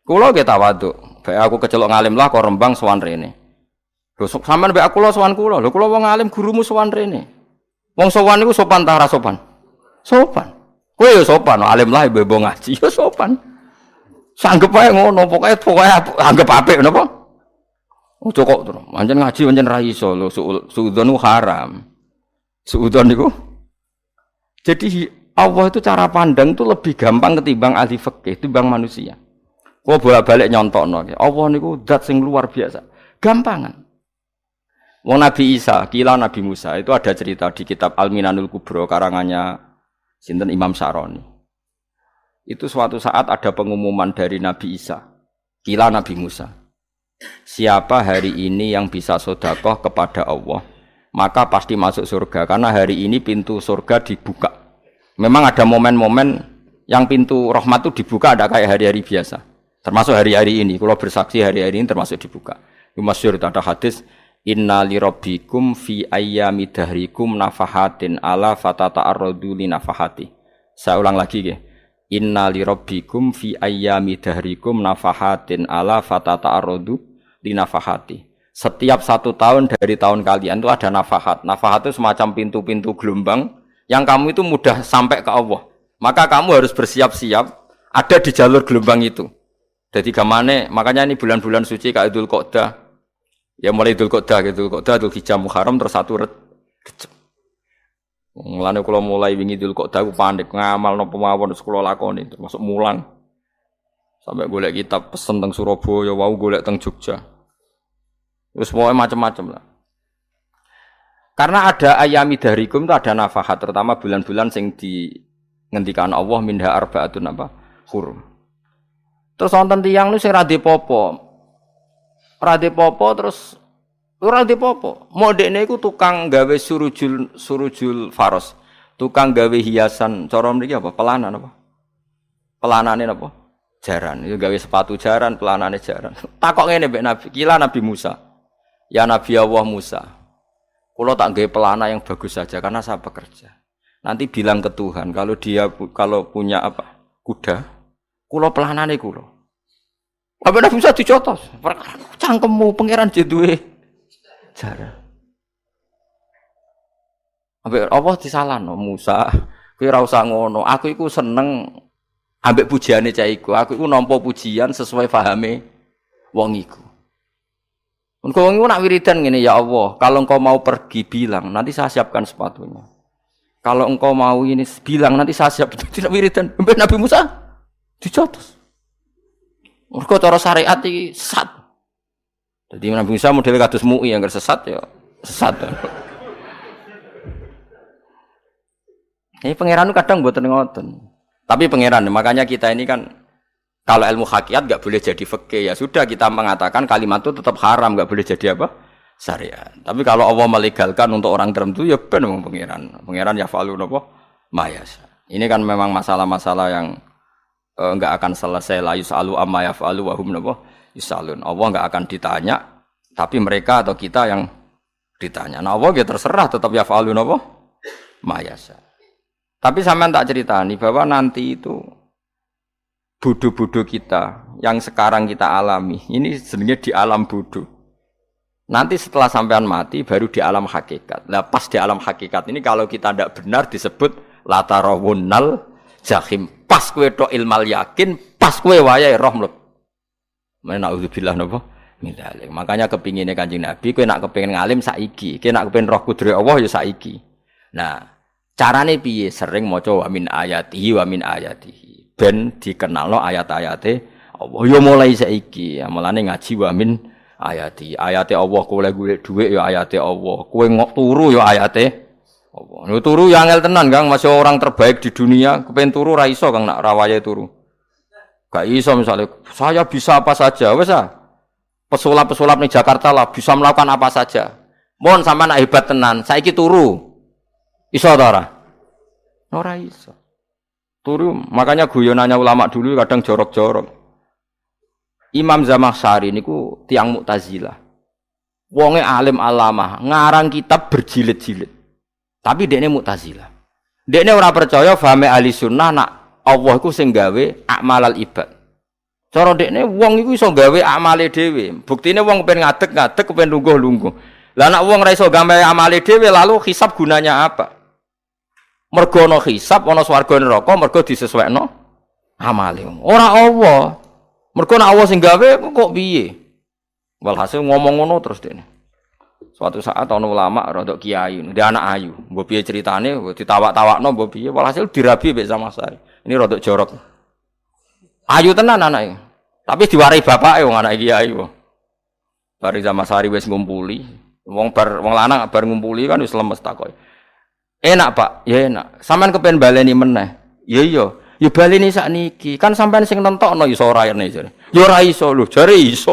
Kulo ge tawaduk. Bae aku kecelok ngalim lah kok rembang sowan rene. Lho sampean mbek aku lo sowan kulo. Lho kulo wong ngalim gurumu sowan rene. Wong sowan niku sopan ta ora sopan? Sopan. Kowe ya sopan, alim lah ibu ngaji ya sopan. Sanggep ae ngono, pokoke anggap apik napa? Ojo kok terus, pancen ngaji pancen ra iso lho, suudzon ku haram. Suudzon niku. Jadi Allah itu cara pandang itu lebih gampang ketimbang ahli fikih, ketimbang manusia. Kok bolak-balik nyontokno. Allah niku zat sing luar biasa. Gampangan. Wong Nabi Isa, kila Nabi Musa itu ada cerita di kitab Al-Minanul Kubro karangannya sinten Imam Syaroni. Itu suatu saat ada pengumuman dari Nabi Isa, kila Nabi Musa. Siapa hari ini yang bisa sedekah kepada Allah, maka pasti masuk surga karena hari ini pintu surga dibuka. Memang ada momen-momen yang pintu rahmat itu dibuka, ada kayak hari-hari biasa. Termasuk hari-hari ini, kalau bersaksi hari-hari ini termasuk dibuka. Itu masyhur ada hadis, inna li rabbikum fi ayyami dahrikum nafahatin ala fatata'arradu li nafahati. Saya ulang lagi ya. Inna li rabbikum fi ayyami dahrikum nafahatin ala fatata'arradu li nafahati. Setiap 1 tahun dari tahun kalian itu ada nafahat. Nafahat itu semacam pintu-pintu gelombang yang kamu itu mudah sampai ke Allah. Maka kamu harus bersiap-siap ada di jalur gelombang itu. Jadi gamane, makanya ini bulan-bulan suci kayak Dzul Qa'dah. Ya mulai Dzul Qa'dah gitu, Dzul Hijjah Muharram terus 1 Rejab. Mulane kula mulai wingi Dzul Qa'dah aku panik ngamal napa mawon terus kula lakoni termasuk mulang. Sampai golek kitab pesen teng Surabaya, wau golek teng Jogja. Terus pokoknya macam-macam lah. Karena ada ayami dahrikum itu ada nafahat, terutama bulan-bulan sing di ngendikan Allah minha arbaatun apa? Hurum. Terus wonten tiyang lu sing ra dipopo. Ra dipopo terus ora dipopo. Modekne iku tukang gawe surujul faros. Tukang gawe hiasan cara mriki apa? Pelanan apa? Pelanane apa? Jaran. Itu gawe sepatu jaran, pelanane jaran. Takok ngene mbek Nabi, kila Nabi Musa. Ya Nabi Allah Musa. Kulo tak gawe pelana yang bagus saja karena saya bekerja. Nanti bilang ke Tuhan kalau punya apa? Kuda. Kulo pelanane kulo. Apa Nabi Musa dicotos? Cangkemmu pangeran jeduwe jaran. Apa disalahno Musa? Kowe ora usah ngono. Aku iku seneng ambek pujiane cah iku. Aku iku nampa pujian sesuai pahame wong iku. Engko wong iku nak wiridan ngene, ya Allah, kalau engkau mau pergi bilang, nanti saya siapkan sepatunya. Kalau engkau mau ini bilang, nanti saya siap. Tidak wiridan. Mbek Nabi Musa dicotos. Mergo cara syariat iki sesat. Jadi Nabi Musa model kados MUI yang sesat ya sesat. Ini pangeran kadang mboten ngoten. Tapi pangeran, makanya kita ini kan kalau ilmu hakikat enggak boleh jadi fikih, ya sudah kita mengatakan kalimat itu tetap haram, enggak boleh jadi apa? Syariat. Tapi kalau Allah melegalkan untuk orang tertentu ya ben wong pangeran. Pangeran ya falu napa? Mayasa. Ini kan memang masalah-masalah yang enggak akan selesai, la yusalu amma yafalu wa hum napa? Yusalun. Allah enggak akan ditanya, tapi mereka atau kita yang ditanya. Nah, Allah ya terserah tetap ya falu napa? Mayasa. Tapi sampean tak ceritani bahwa nanti itu bodoh-bodoh kita yang sekarang kita alami, ini sebenarnya di alam bodoh. Nanti setelah sampean mati baru di alam hakikat. Nah pas di alam hakikat ini kalau kita tidak benar disebut latarawunnal jahim. Pas kowe tok ilmal yakin, pas kowe wayahe roh mleb. Men naudzubillah napa? Mindalik. Makanya kepinginnya Kanjeng Nabi, kowe nak kepengin ngalim saiki, kowe nak kepengin roh kudri Allah ya saiki. Nah, carane piye? Sering maca wa min ayatihi ben dikenalno ayat-ayate Allah. Ya mulai saiki, ya mulane ngaji wa min ayati. Ayate Allah kowe golek dhuwit ya ayate Allah. Kowe ngok turu ya ayate Allah. Nek turu ya angel tenan, Kang. Masih orang terbaik di dunia, kepen turu ra iso, Kang, nak rawaye turu. Gak iso misalnya saya bisa apa saja, wes pesulap-pesulap ning Jakarta lah bisa melakukan apa saja. Mohon sampean nak hebat tenan, saiki turu. Iso ta ora? Ora iso. Turu, makanya guyonannya ulama dulu kadang jorok-jorok. Imam Zamakhsyari niku tiang Mu'tazilah. Wonge alim alamah, ngarang kitab berjilid-jilid. Tapi dekne Mu'tazilah. Dekne ora percaya fahame ahli sunnah nak Allah iku sing gawe akmalal ibad. Cara dekne wong iku iso gawe amale dhewe. Buktine wong kepen ngadeg-ngadeg, kepen lungguh-lungguh. Lah nek wong ora iso gawe amale dhewe lalu hisab gunanya apa? Mergo ana hisab, ana swarga neraka, mergo disesuaikno amale. Ora Allah. Mergo nek Allah sing gawe kok piye? Walhasil ngomong ngono terus dekne. Suatu saat ana ulama rodok kiai, dia anak ayu. Mbok piye ceritane, ditawak-tawakno mbok piye, walhasil dirabi mek Zamakhsyari. Ini rodok jorok. Ayu tenan anake. Tapi diwarai bapake wong anake kiai kok. Bari Zamakhsyari wis ngumpuli, wong lanang bar ngumpuli kan wis lemes takoki. Enak, Pak? Ya enak. Sampeyan kepen baleni meneh. Ya iya. Ya baleni sakniki. Kan sampeyan sing nentokno iso ora rene jare. Ya ora iso lho, jare iso.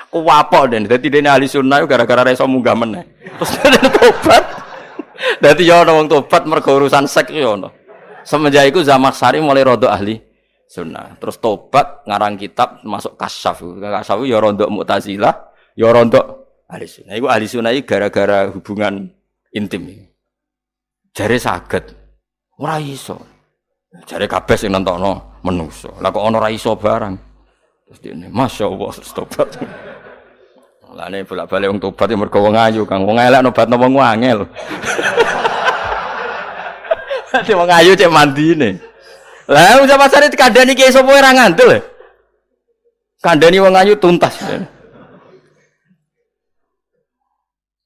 Kuwapok den. Dadi dene ahli sunnah gara-gara iso munggah meneh. Terus tobat. Dadi ya ana wong tobat mergo urusan sek ya ono. Semenjak iku Zamakhsyari mulai rodok ahli sunnah. Terus tobat ngarang kitab masuk Kasyaf. Kasyaf ya rodok Mu'tazilah, ya rodok ahli sunnah. Iku ahli sunnah gara-gara hubungan intim. Jare saged. Ora iso. Jare kabeh sing nentokno menungso. Lah kok ana ora iso barang. Terus dene masyaallah tobat. Lane bolak-balik wong tobat ya mergo wong ayu, Kang. Wong elek nobatno wong angel. Dadi wong ayu cek mandine. Lah wong Zamakhsyari dikandani ki sapa ora ngandel. Kandani wong ayu tuntas.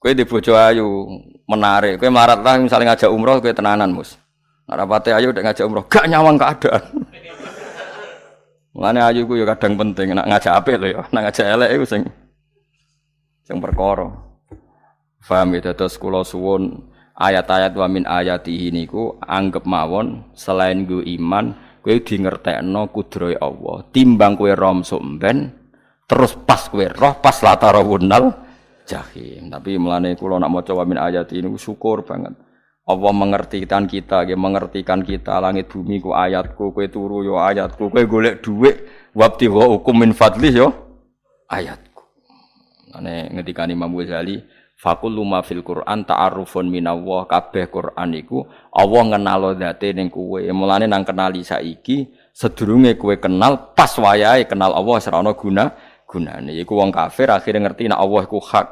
Kowe di bojo ayu menarik, kowe melarat lah misalnya ngajak umroh kowe tenanan, Mus. Nek rapate ayu nek ngajak umroh gak nyawang keadaan. Mulane ayu ku ya kadang penting nek ngajak apik lho ya, nek ngajak elek iku sing perkara. Paham ya, terus kula suwun ayat-ayat wa min ayatihi niku anggap mawon selain go iman kowe di ngertekno kudrohe Allah. Timbang kowe rom somben terus pas kowe roh pas latarawunal jahim. Tapi mulane kula nak maca wa min ayatihi niku syukur banget. Allah mengertikan kita, mengertikan kita langit bumi ku ayatku, kowe turu yo ayatku, kowe golek dhuwit wabti wa hukum min fadlih yo ayatku. Ane ngendikane Imam Ghazali, faqul ma fil Qur'an ta'arufun minallah, kabeh Qur'an iku Allah ngenalo zate ning kowe. Mulane nang kenali saiki sedurunge kowe kenal pas wayahe kenal Allah ora ana gunane. Iku wong kafir akhire ngerti nek Allah iku hak,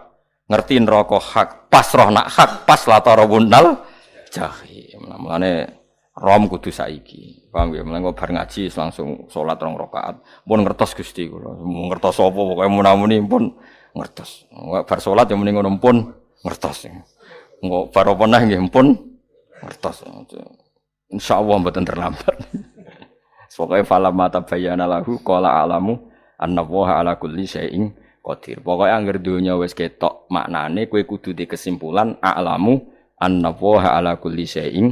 ngerti neraka hak, pas roh nak hak, pas latarawunal jahim. Mulane rom kudu saiki. Paham ya? Mulane bar ngaji langsung salat 2 rakaat. Pun ngertos Gusti kula. Ngertos apa pokoke munamuni pun ngertos. Bar salat ya muni ngono pun ngertos. Engko bar apa neh nggih pun ngertos. Insyaallah mboten terlambat. Pokoke falamma tabayyana lahu qala alamu annallaha ala kulli syai'in qadir. Pokoke anggere donya wis ketok maknane kowe kudu di kesimpulan a'lamu annallaha ala kulli syai'in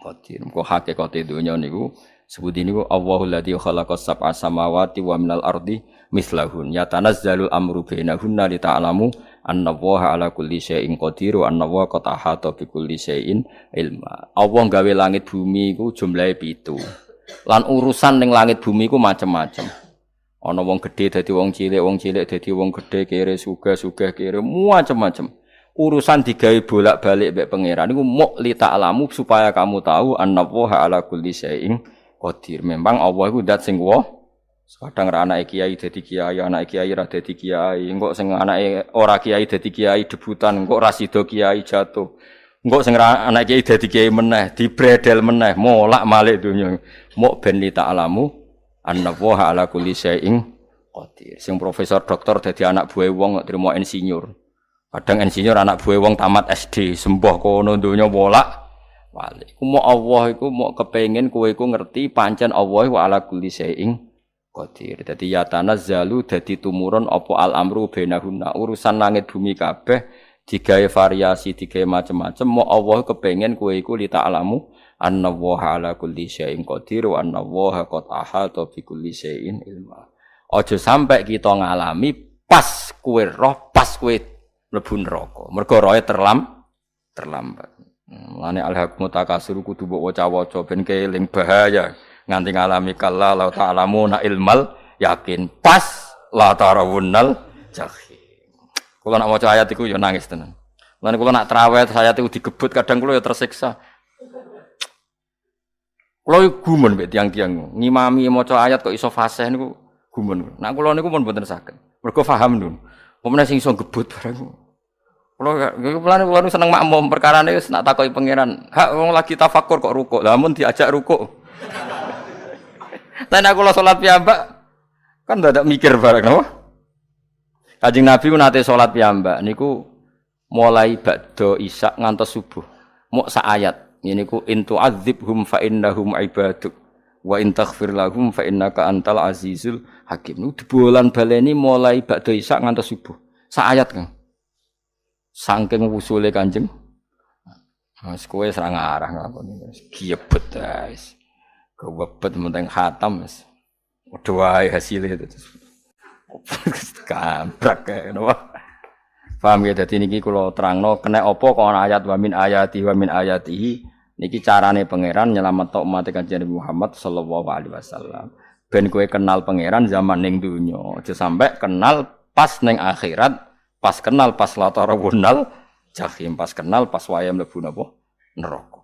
qadir. Kok hakikate donya niku sebut niku Allahul ladzi khalaqas sab'a samawati wa minal ardi mislahun yatanazzalul amru bainahunna li ta'lamu annallaha ala kulli syai'in qadir wa annallaha qad ahata bi kulli syai'in ilma. Allah gawe langit bumi iku jumlahe 7. Lan urusan ning langit bumi iku macam-macam. Ana wong gedhe dadi wong cilik dadi wong gedhe, kere sugih kere macam-macam. Urusan digawe bolak-balik mbek pangeran niku muk li ta'lamu supaya kamu tahu annallaha ala kulli syai'in qadir. Memang Allah iku zat sing kadang ra anake kiai dadi kiai, anake kiai ra dadi kiai, engko sing anake ora kiai dadi kiai debutan, engko ra sida kiai jatuh. Engko sing anake kiai dadi kiai meneh, dibredel meneh, molak-malik donya. Muk ben li ta'lamu annallaha ala kulli syai'in qadir. Sing profesor doktor dadi anak buah wong trimo insinyur. Kadang insinyur anak buah wong tamat SD, sembah kono donya bolak wali. Ku mau Allah iku mau kepengin kowe iku ngerti pancen Allah wa ala kulli syai'in qadir. Dadi ya tanazzalu dadi tumurun apa al amru bainahunna urusan langit bumi kabeh digawe variasi digawe macam-macam mau Allah kepengin kowe iku li ta'lamu annallaha ala kulli syai'in qadir wa annallaha qad ahata bi kulli syai'in ilma. Aja sampai kita ngalami pas kowe roh pas kowe mlebu neraka. Mergo roe terlambat. Mulane al-hakum takasur kudu mbok waca-waca ben keling bahaya nganti ngalami kala la ta'lamuna ilmal yakin pas la tarawunnal jahim. Kula nak maca ayat iku ya nangis tenan. Mulane kula nak traweh ayat iku digebut kadang kula ya tersiksa. Kula gumun mbek tiang-tiang ngimami maca ayat kok iso fasih niku gumun. Nak kula niku pun mboten saged. Mergo paham lho. Pemene sing iso gebut bareng. Kula seneng makmum perkarane wis nak takoki pangeran. Hak wong lagi tafakur kok rukuk. Lah mun diajak rukuk. Lah nek kula salat piyambak kan dadak mikir bareng napa? Kanjeng Nabi ku nate salat piyambak niku mulai ba'da isya ngantos subuh. Mok sak ayat. Niku in tu'adzibhum fa innahum ibaduk wa in taghfir lahum fa innaka antal azizul hakim. Niku dibolan baleni mulai ba'da isya ngantos subuh. Sak ayat kan. Saking usule Kanjeng Mas kowe serang arah ngakoni wis giebet guys. Kewebet menteng khatam wis. Padha wae hasile itu. Kamprak kae napa. Paham ya dadi niki kula terangno kena apa kok ana ayat wa min ayatihi niki carane pangeran nyelametno umat Kanjeng Muhammad sallallahu alaihi wasallam. Ben kowe kenal pangeran zaman ning donya, aja sampe kenal pas ning akhirat. Pas kenal pas latarawunal jahim pas kenal pas waya mlebu napa neraka.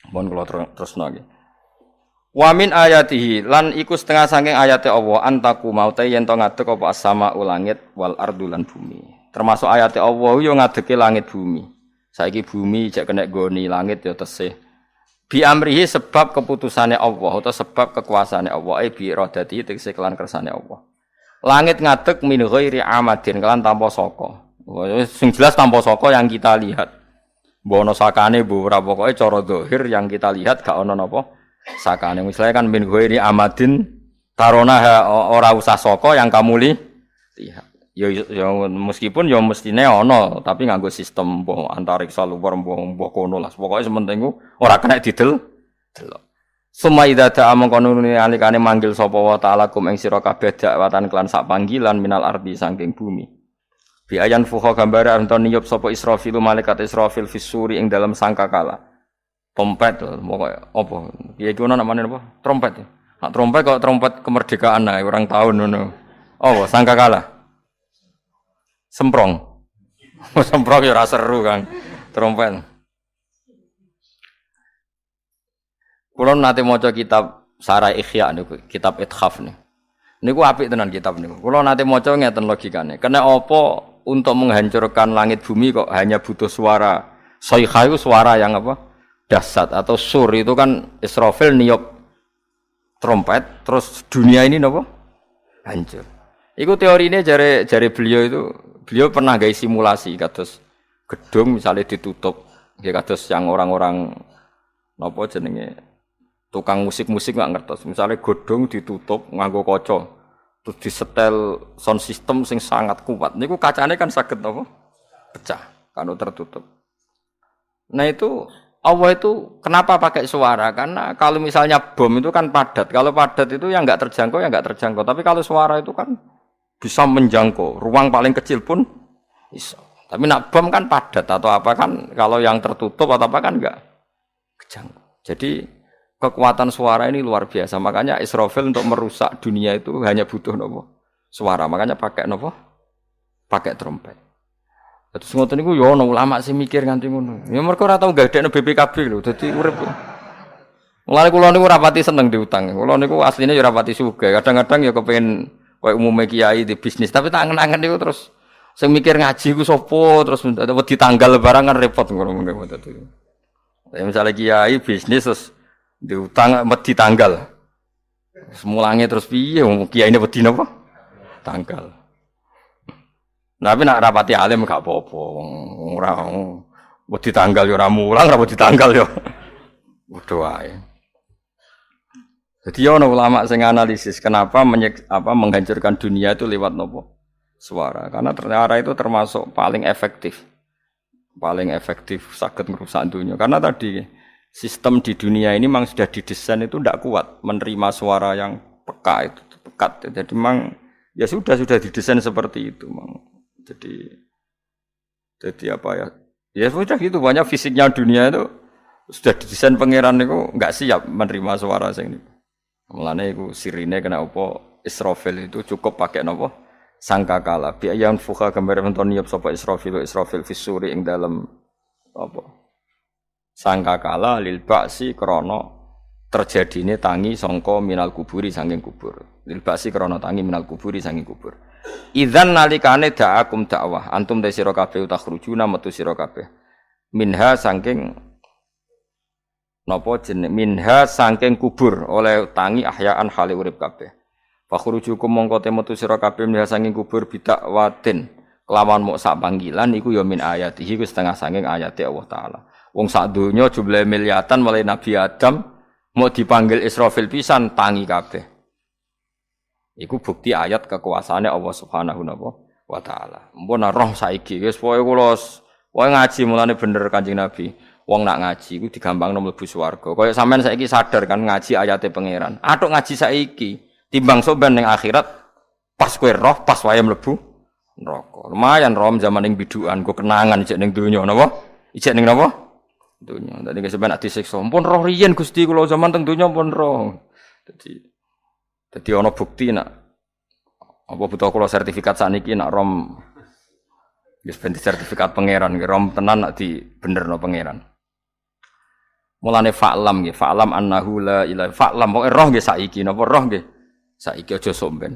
Mohon kula terusno nggih. Wa min ayatihi lan iku setengah saking ayate Allah antaku maute yen to ngadeg apa as-sama langit wal ardu lan bumi. Termasuk ayate Allah yo ngadege langit bumi. Saiki bumi jek kena goni langit yo tesih. Bi amrihi sebab keputusane Allah atau sebab kekuasaane Allah bi iradati tegese kelan kersane Allah. Langit ngadeg min ghairi amadin kelan tanpa saka. Sing jelas tanpa saka yang kita lihat. Mbok ana sakane mbok ora pokoke cara zahir yang kita lihat gak ana napa sakane. Misalnya kan min ghairi amadin tarona ora usah saka yang kamu lihat. Ya meskipun ya mestine ana tapi nganggo sistem mbok antariksa luar mbok kono lah. Pokoke sementing ora kena didel delok. Sumaida da'a mengkono nalikane manggil sapa wa ta'ala kum ing sira kabeh dakwatan kelan sak panggilan minal ardi saking bumi. Bi ayan fuha gambare anton niyup sapa Israfil malaikat Israfil fisuri ing dalam sangkakala. Trompet pokoke apa? Ya iku ana namane apa? Trompet. Nak trompet kok trompet kemerdekaan ae orang tahun ngono. Oh, sangkakala. Semprong. Semprong ya ora seru kan. Trompet. Kulo nate maca kitab Sarah Ikhya niku, kitab Ithaf niku. Niku apik tenan kitab niku. Kulo nate maca ngeten logikane. Kena apa untuk menghancurkan langit bumi kok hanya butuh suara. Sayha itu suara yang apa? Dahsyat atau sur itu kan Israfil niup trompet terus dunia ini napa? Hancur. Iku teorine jare beliau pernah gawe simulasi kados gedung misalnya ditutup nggih kados yang orang-orang napa jenenge tukang musik-musik nggak ngertos. Misalnya godong ditutup nganggo kaca, terus disetel sound system sing sangat kuat. Niku kacane kan saged apa? Pecah kalau tertutup. Nah itu Allah itu kenapa pakai suara? Karena kalau misalnya bom itu kan padat. Kalau padat itu yang nggak terjangkau ya nggak terjangkau. Tapi kalau suara itu kan bisa menjangkau. Ruang paling kecil pun bisa. Tapi nak bom kan padat atau apa kan? Kalau yang tertutup atau apa kan nggak kejangkau. Jadi kekuatan suara ini luar biasa. Makanya Israfil untuk merusak dunia itu hanya butuh nopo suara. Makanya pakai nopo? Pakai trompet. Terus ngoten niku yo ono ulama sing mikir nganti ngono. Ya mergo ora tau gagdekno BPKB lho. Dadi urip. Mulane kula niku ora pati seneng diutang. Kula niku asline yo ora pati sugih. Kadang-kadang ya kepengin koyo umume kiai di bisnis, tapi tak angen-angen niku terus sing mikir ngaji ku sapa terus wedi tanggal lebaran kan repot ngono dadi. Ya misalnya kiai bisnis terus diutang wedi tanggal. Semulange terus piye wong kiai ini wedi napa? Tanggal. Tapi nak rapati alim gak apa-apa. Ora wedi tanggal yo ora mulang, ora wedi tanggal yo Padha wae. Jadi ono ulama sing analisis kenapa menghancurkan dunia itu lewat nopo? Suara. Karena suara itu termasuk paling efektif. Paling efektif saged merusak dunia. Karena tadi sistem di dunia ini memang sudah didesain itu tidak kuat menerima suara yang peka itu pekat. Jadi memang ya sudah didesain seperti itu, memang. Jadi apa ya? Ya sudah gitu, banyak fisiknya dunia itu sudah didesain pangeran itu enggak siap menerima suara sing niku. Mulane iku sirine kena apa Israfil itu cukup pakai napa? Sangkakala. Bi ayan fuha gambar menton niap sapa Israfil fisuri ing dalam apa? Sangkakala lil ba'si krana terjadine tangi sangka minal kuburi saking kubur. Lil ba'si krana tangi minal kuburi saking kubur. Idzan nalikane da'akum dakwah antum ta sira kabeh takhrujuna metu sira kabeh. Minha saking napa jeneng minha saking kubur oleh tangi ahyaan hale urip kabeh. Fakhrujukum mongko te metu sira kabeh minha saking kubur bidak watin kelawan mok sak panggilan iku ya min ayatihi ku setengah saking ayate Allah taala. Wong sak donya jumlahe miliatan mulai Nabi Adam mau dipanggil Israfil pisan tangi kabeh. Iku bukti ayat kekuasaane Allah Subhanahu wa taala. Mumpun roh saiki wis pokoke kula ngaji mulane bener Kanjeng Nabi. Wong nak ngaji iku digampangno mlebu swarga. Kaya sampean saiki sadar kan ngaji ayate pangeran. Atuk ngaji saiki timbang soban ning akhirat pas kowe roh pas wae mlebu neraka. Lumayan rom zaman ning bidukan go kenangan ijek ning donya napa? Ijek ning napa? Donya. Dadi sampean nak disiksa. Mumpun roh riyen Gusti kula zaman teng donya pun roh. Dadi ana bukti nak apa butuh kula sertifikat sakniki nak rom wis ben sertifikat pangeran rom tenan nak di benerno pangeran. Mulane fa'lam nggih, fa'lam annahu la ilaha fa'lam pokoke roh nggih saiki napa roh nggih. Saiki aja somben.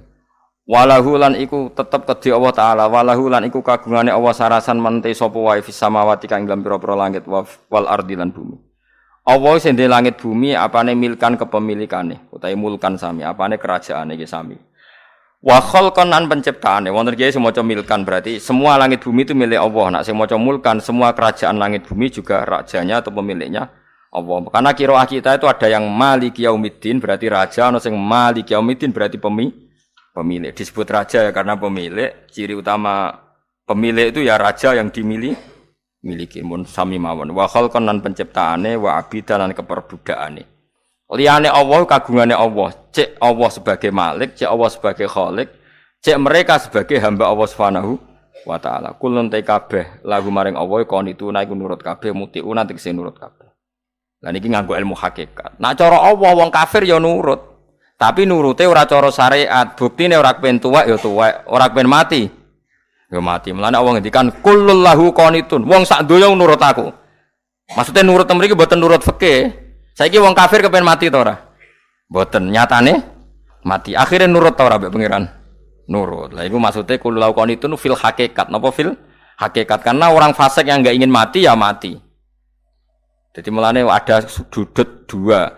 Walahu lan iku tetep kedhi Allah taala, walahu lan iku kagungane Allah sarasan mente sapa wae fis samawati kang dalam pira-pira langit wal ardi lan bumi. Allah sing ndek langit bumi apane milkan kepemilikane utahe mulkan sami, apane kerajaane iki sami. Wa khalqan an penciptaane wonten kiye sing maca milkan berarti semua langit bumi itu milik Allah. Nek sing maca mulkan semua kerajaan langit bumi juga rajanya atau pemiliknya Allah. Karena qiraah kita itu ada yang Maliki Yaumiddin berarti raja, ana sing Maliki Yaumiddin berarti pemilik. Disebut raja ya karena pemilik. Ciri utama pemilik itu ya raja yang miliki mun sami mawon. Wa khalqan lan penciptaane wa abidan lan keperbudakane. Liyane Allah kagungane Allah. Cek Allah sebagai Malik, cek Allah sebagai Khalik, cek mereka sebagai hamba Allah Subhanahu wa taala. Kulun te kabeh lagu maring Allah kon itu naik nurut kabeh mutiuna tegese nurut kabeh. Lah niki nganggo ilmu hakikat. Nak cara Allah wong kafir ya nurut. Tapi nurute ora cara syariat. Buktine ora kepen tuwek ya tuwek, ora kepen mati ya mati. Mulane Allah ngendikan kullul lahu qanitun. Wong sak donya nurut aku. Maksudnya nurut mriki mboten nurut fikih. Saiki wong kafir kepen mati ta ora? Mboten, nyatane mati. Akhire nurut ta ora mbek pangeran? Nurut. Lah iku maksude kullul lahu qanitun fil hakikat. Napa fil hakikat? Karena orang fasik yang enggak ingin mati ya mati. Jadi mulane ada sudut dua.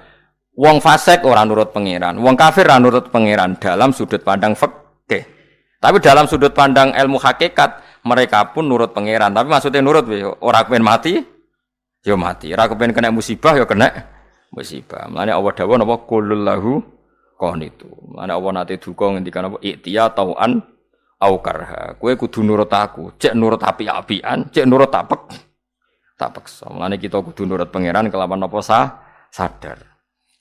Wong fasik ora nurut pangeran, wong kafir ora nurut pangeran dalam sudut pandang fikih. Tapi dalam sudut pandang ilmu hakikat mereka pun nurut pangeran. Tapi maksudnya nurut ora kepen mati, ya mati. Ora kepen kena musibah ya kena musibah. Mulane Allah dawuh napa qulul lahu qanitu. Mulane Allah nate duka ngendikan apa iktiya tauan au karha. Kowe kudu nurut aku, cek nurut api-apian, cek nurut tak paksa. Mulane kita kudu nurut pangeran kelawan apa sadar.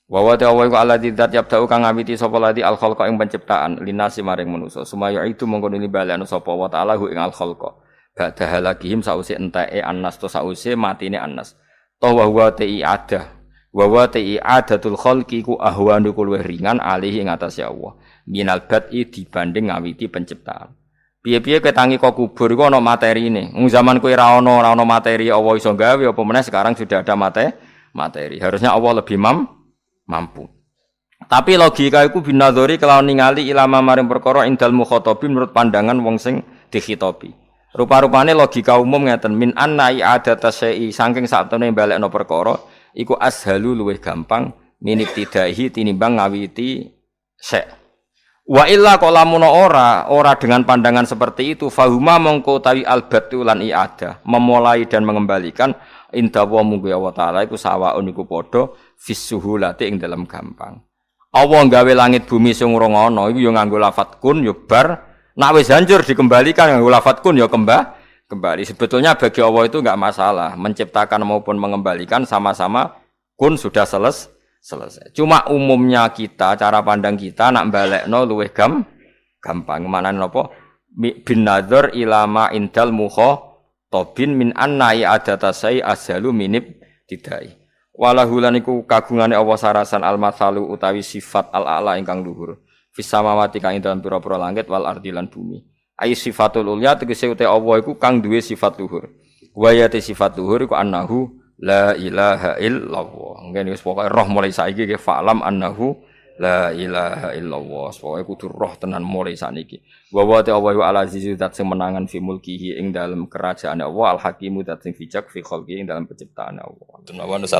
Wa wa ta'ala iku alladzi dzat yabda'u kang ngawiti sapa lati al khalqa ing penciptaan linasi maring manusa. Sumaya itu mongko nili balekno sapa wa ta'ala ing al khalqa. Ba'da halakihim sause enteke annas to sause matine annas. Ta wa huwa ta'i'adah. Wa wa ta'i'adatul khalqi ku ahwanu luwih ringan alihi ing atase Allah. Minal bad'i dibanding ngawiti penciptaan. Piye-piye ketangi kok kubur iku ana materine. Zaman kowe ora ana materi Allah iso gawe apa meneh sekarang sudah ada materi. Harusnya Allah lebih mampu. Tapi logika iku binadzori kelawan ningali ilama maring perkara indal mukhatabin menurut pandangan wong sing dikhitobi. Rupa-rupane logika umum ngeten min anna i'adata syai'i saking saktemene balekno perkara iku ashalu luwih gampang minibtidaihi tinimbang ngawiti syai'. Wa illa kok lamun ora dengan pandangan seperti itu fahuma mongko tawi albatu lan i'adah memulai dan mengembalikan inda wa munggu Allah taala iku sawaun iku padha fis suhulati ing dalam gampang. Allah gawe langit bumi sing ora ana iku ya nganggo lafat kun ya bar. Nek wis hancur dikembalikan nganggo lafat kun ya kembali. Sebetulnya bagi Allah itu enggak masalah, menciptakan maupun mengembalikan sama-sama kun sudah selesai. Cuma umumnya kita, cara pandang kita nak balekno luwih gampang. Manane napa? Bin nadzar ilama indal mukhatabin min annai adatasai azalu minib tidai. Walahu lan iku kagungane Allah sarasan al-matsalu utawi sifat al-a'la ingkang luhur. Fis samawati kang ing dalem pira-pira langit wal ardi lan bumi. Ai sifatul ulya tegese uta Allah iku kang duwe sifat luhur. Wa ya sifat luhur iku annahu la ilaha illallah. Ngene wis pokoke roh mulai saiki ke fa'lam annahu la ilaha illallah. Pokoke kudu roh tenan mulai saniki. Wa wa ta Allah al azizu zat sing menangan fi mulkihi ing dalem kerajaan Allah al hakimu zat sing bijak fi khalqi ing dalem penciptaan Allah.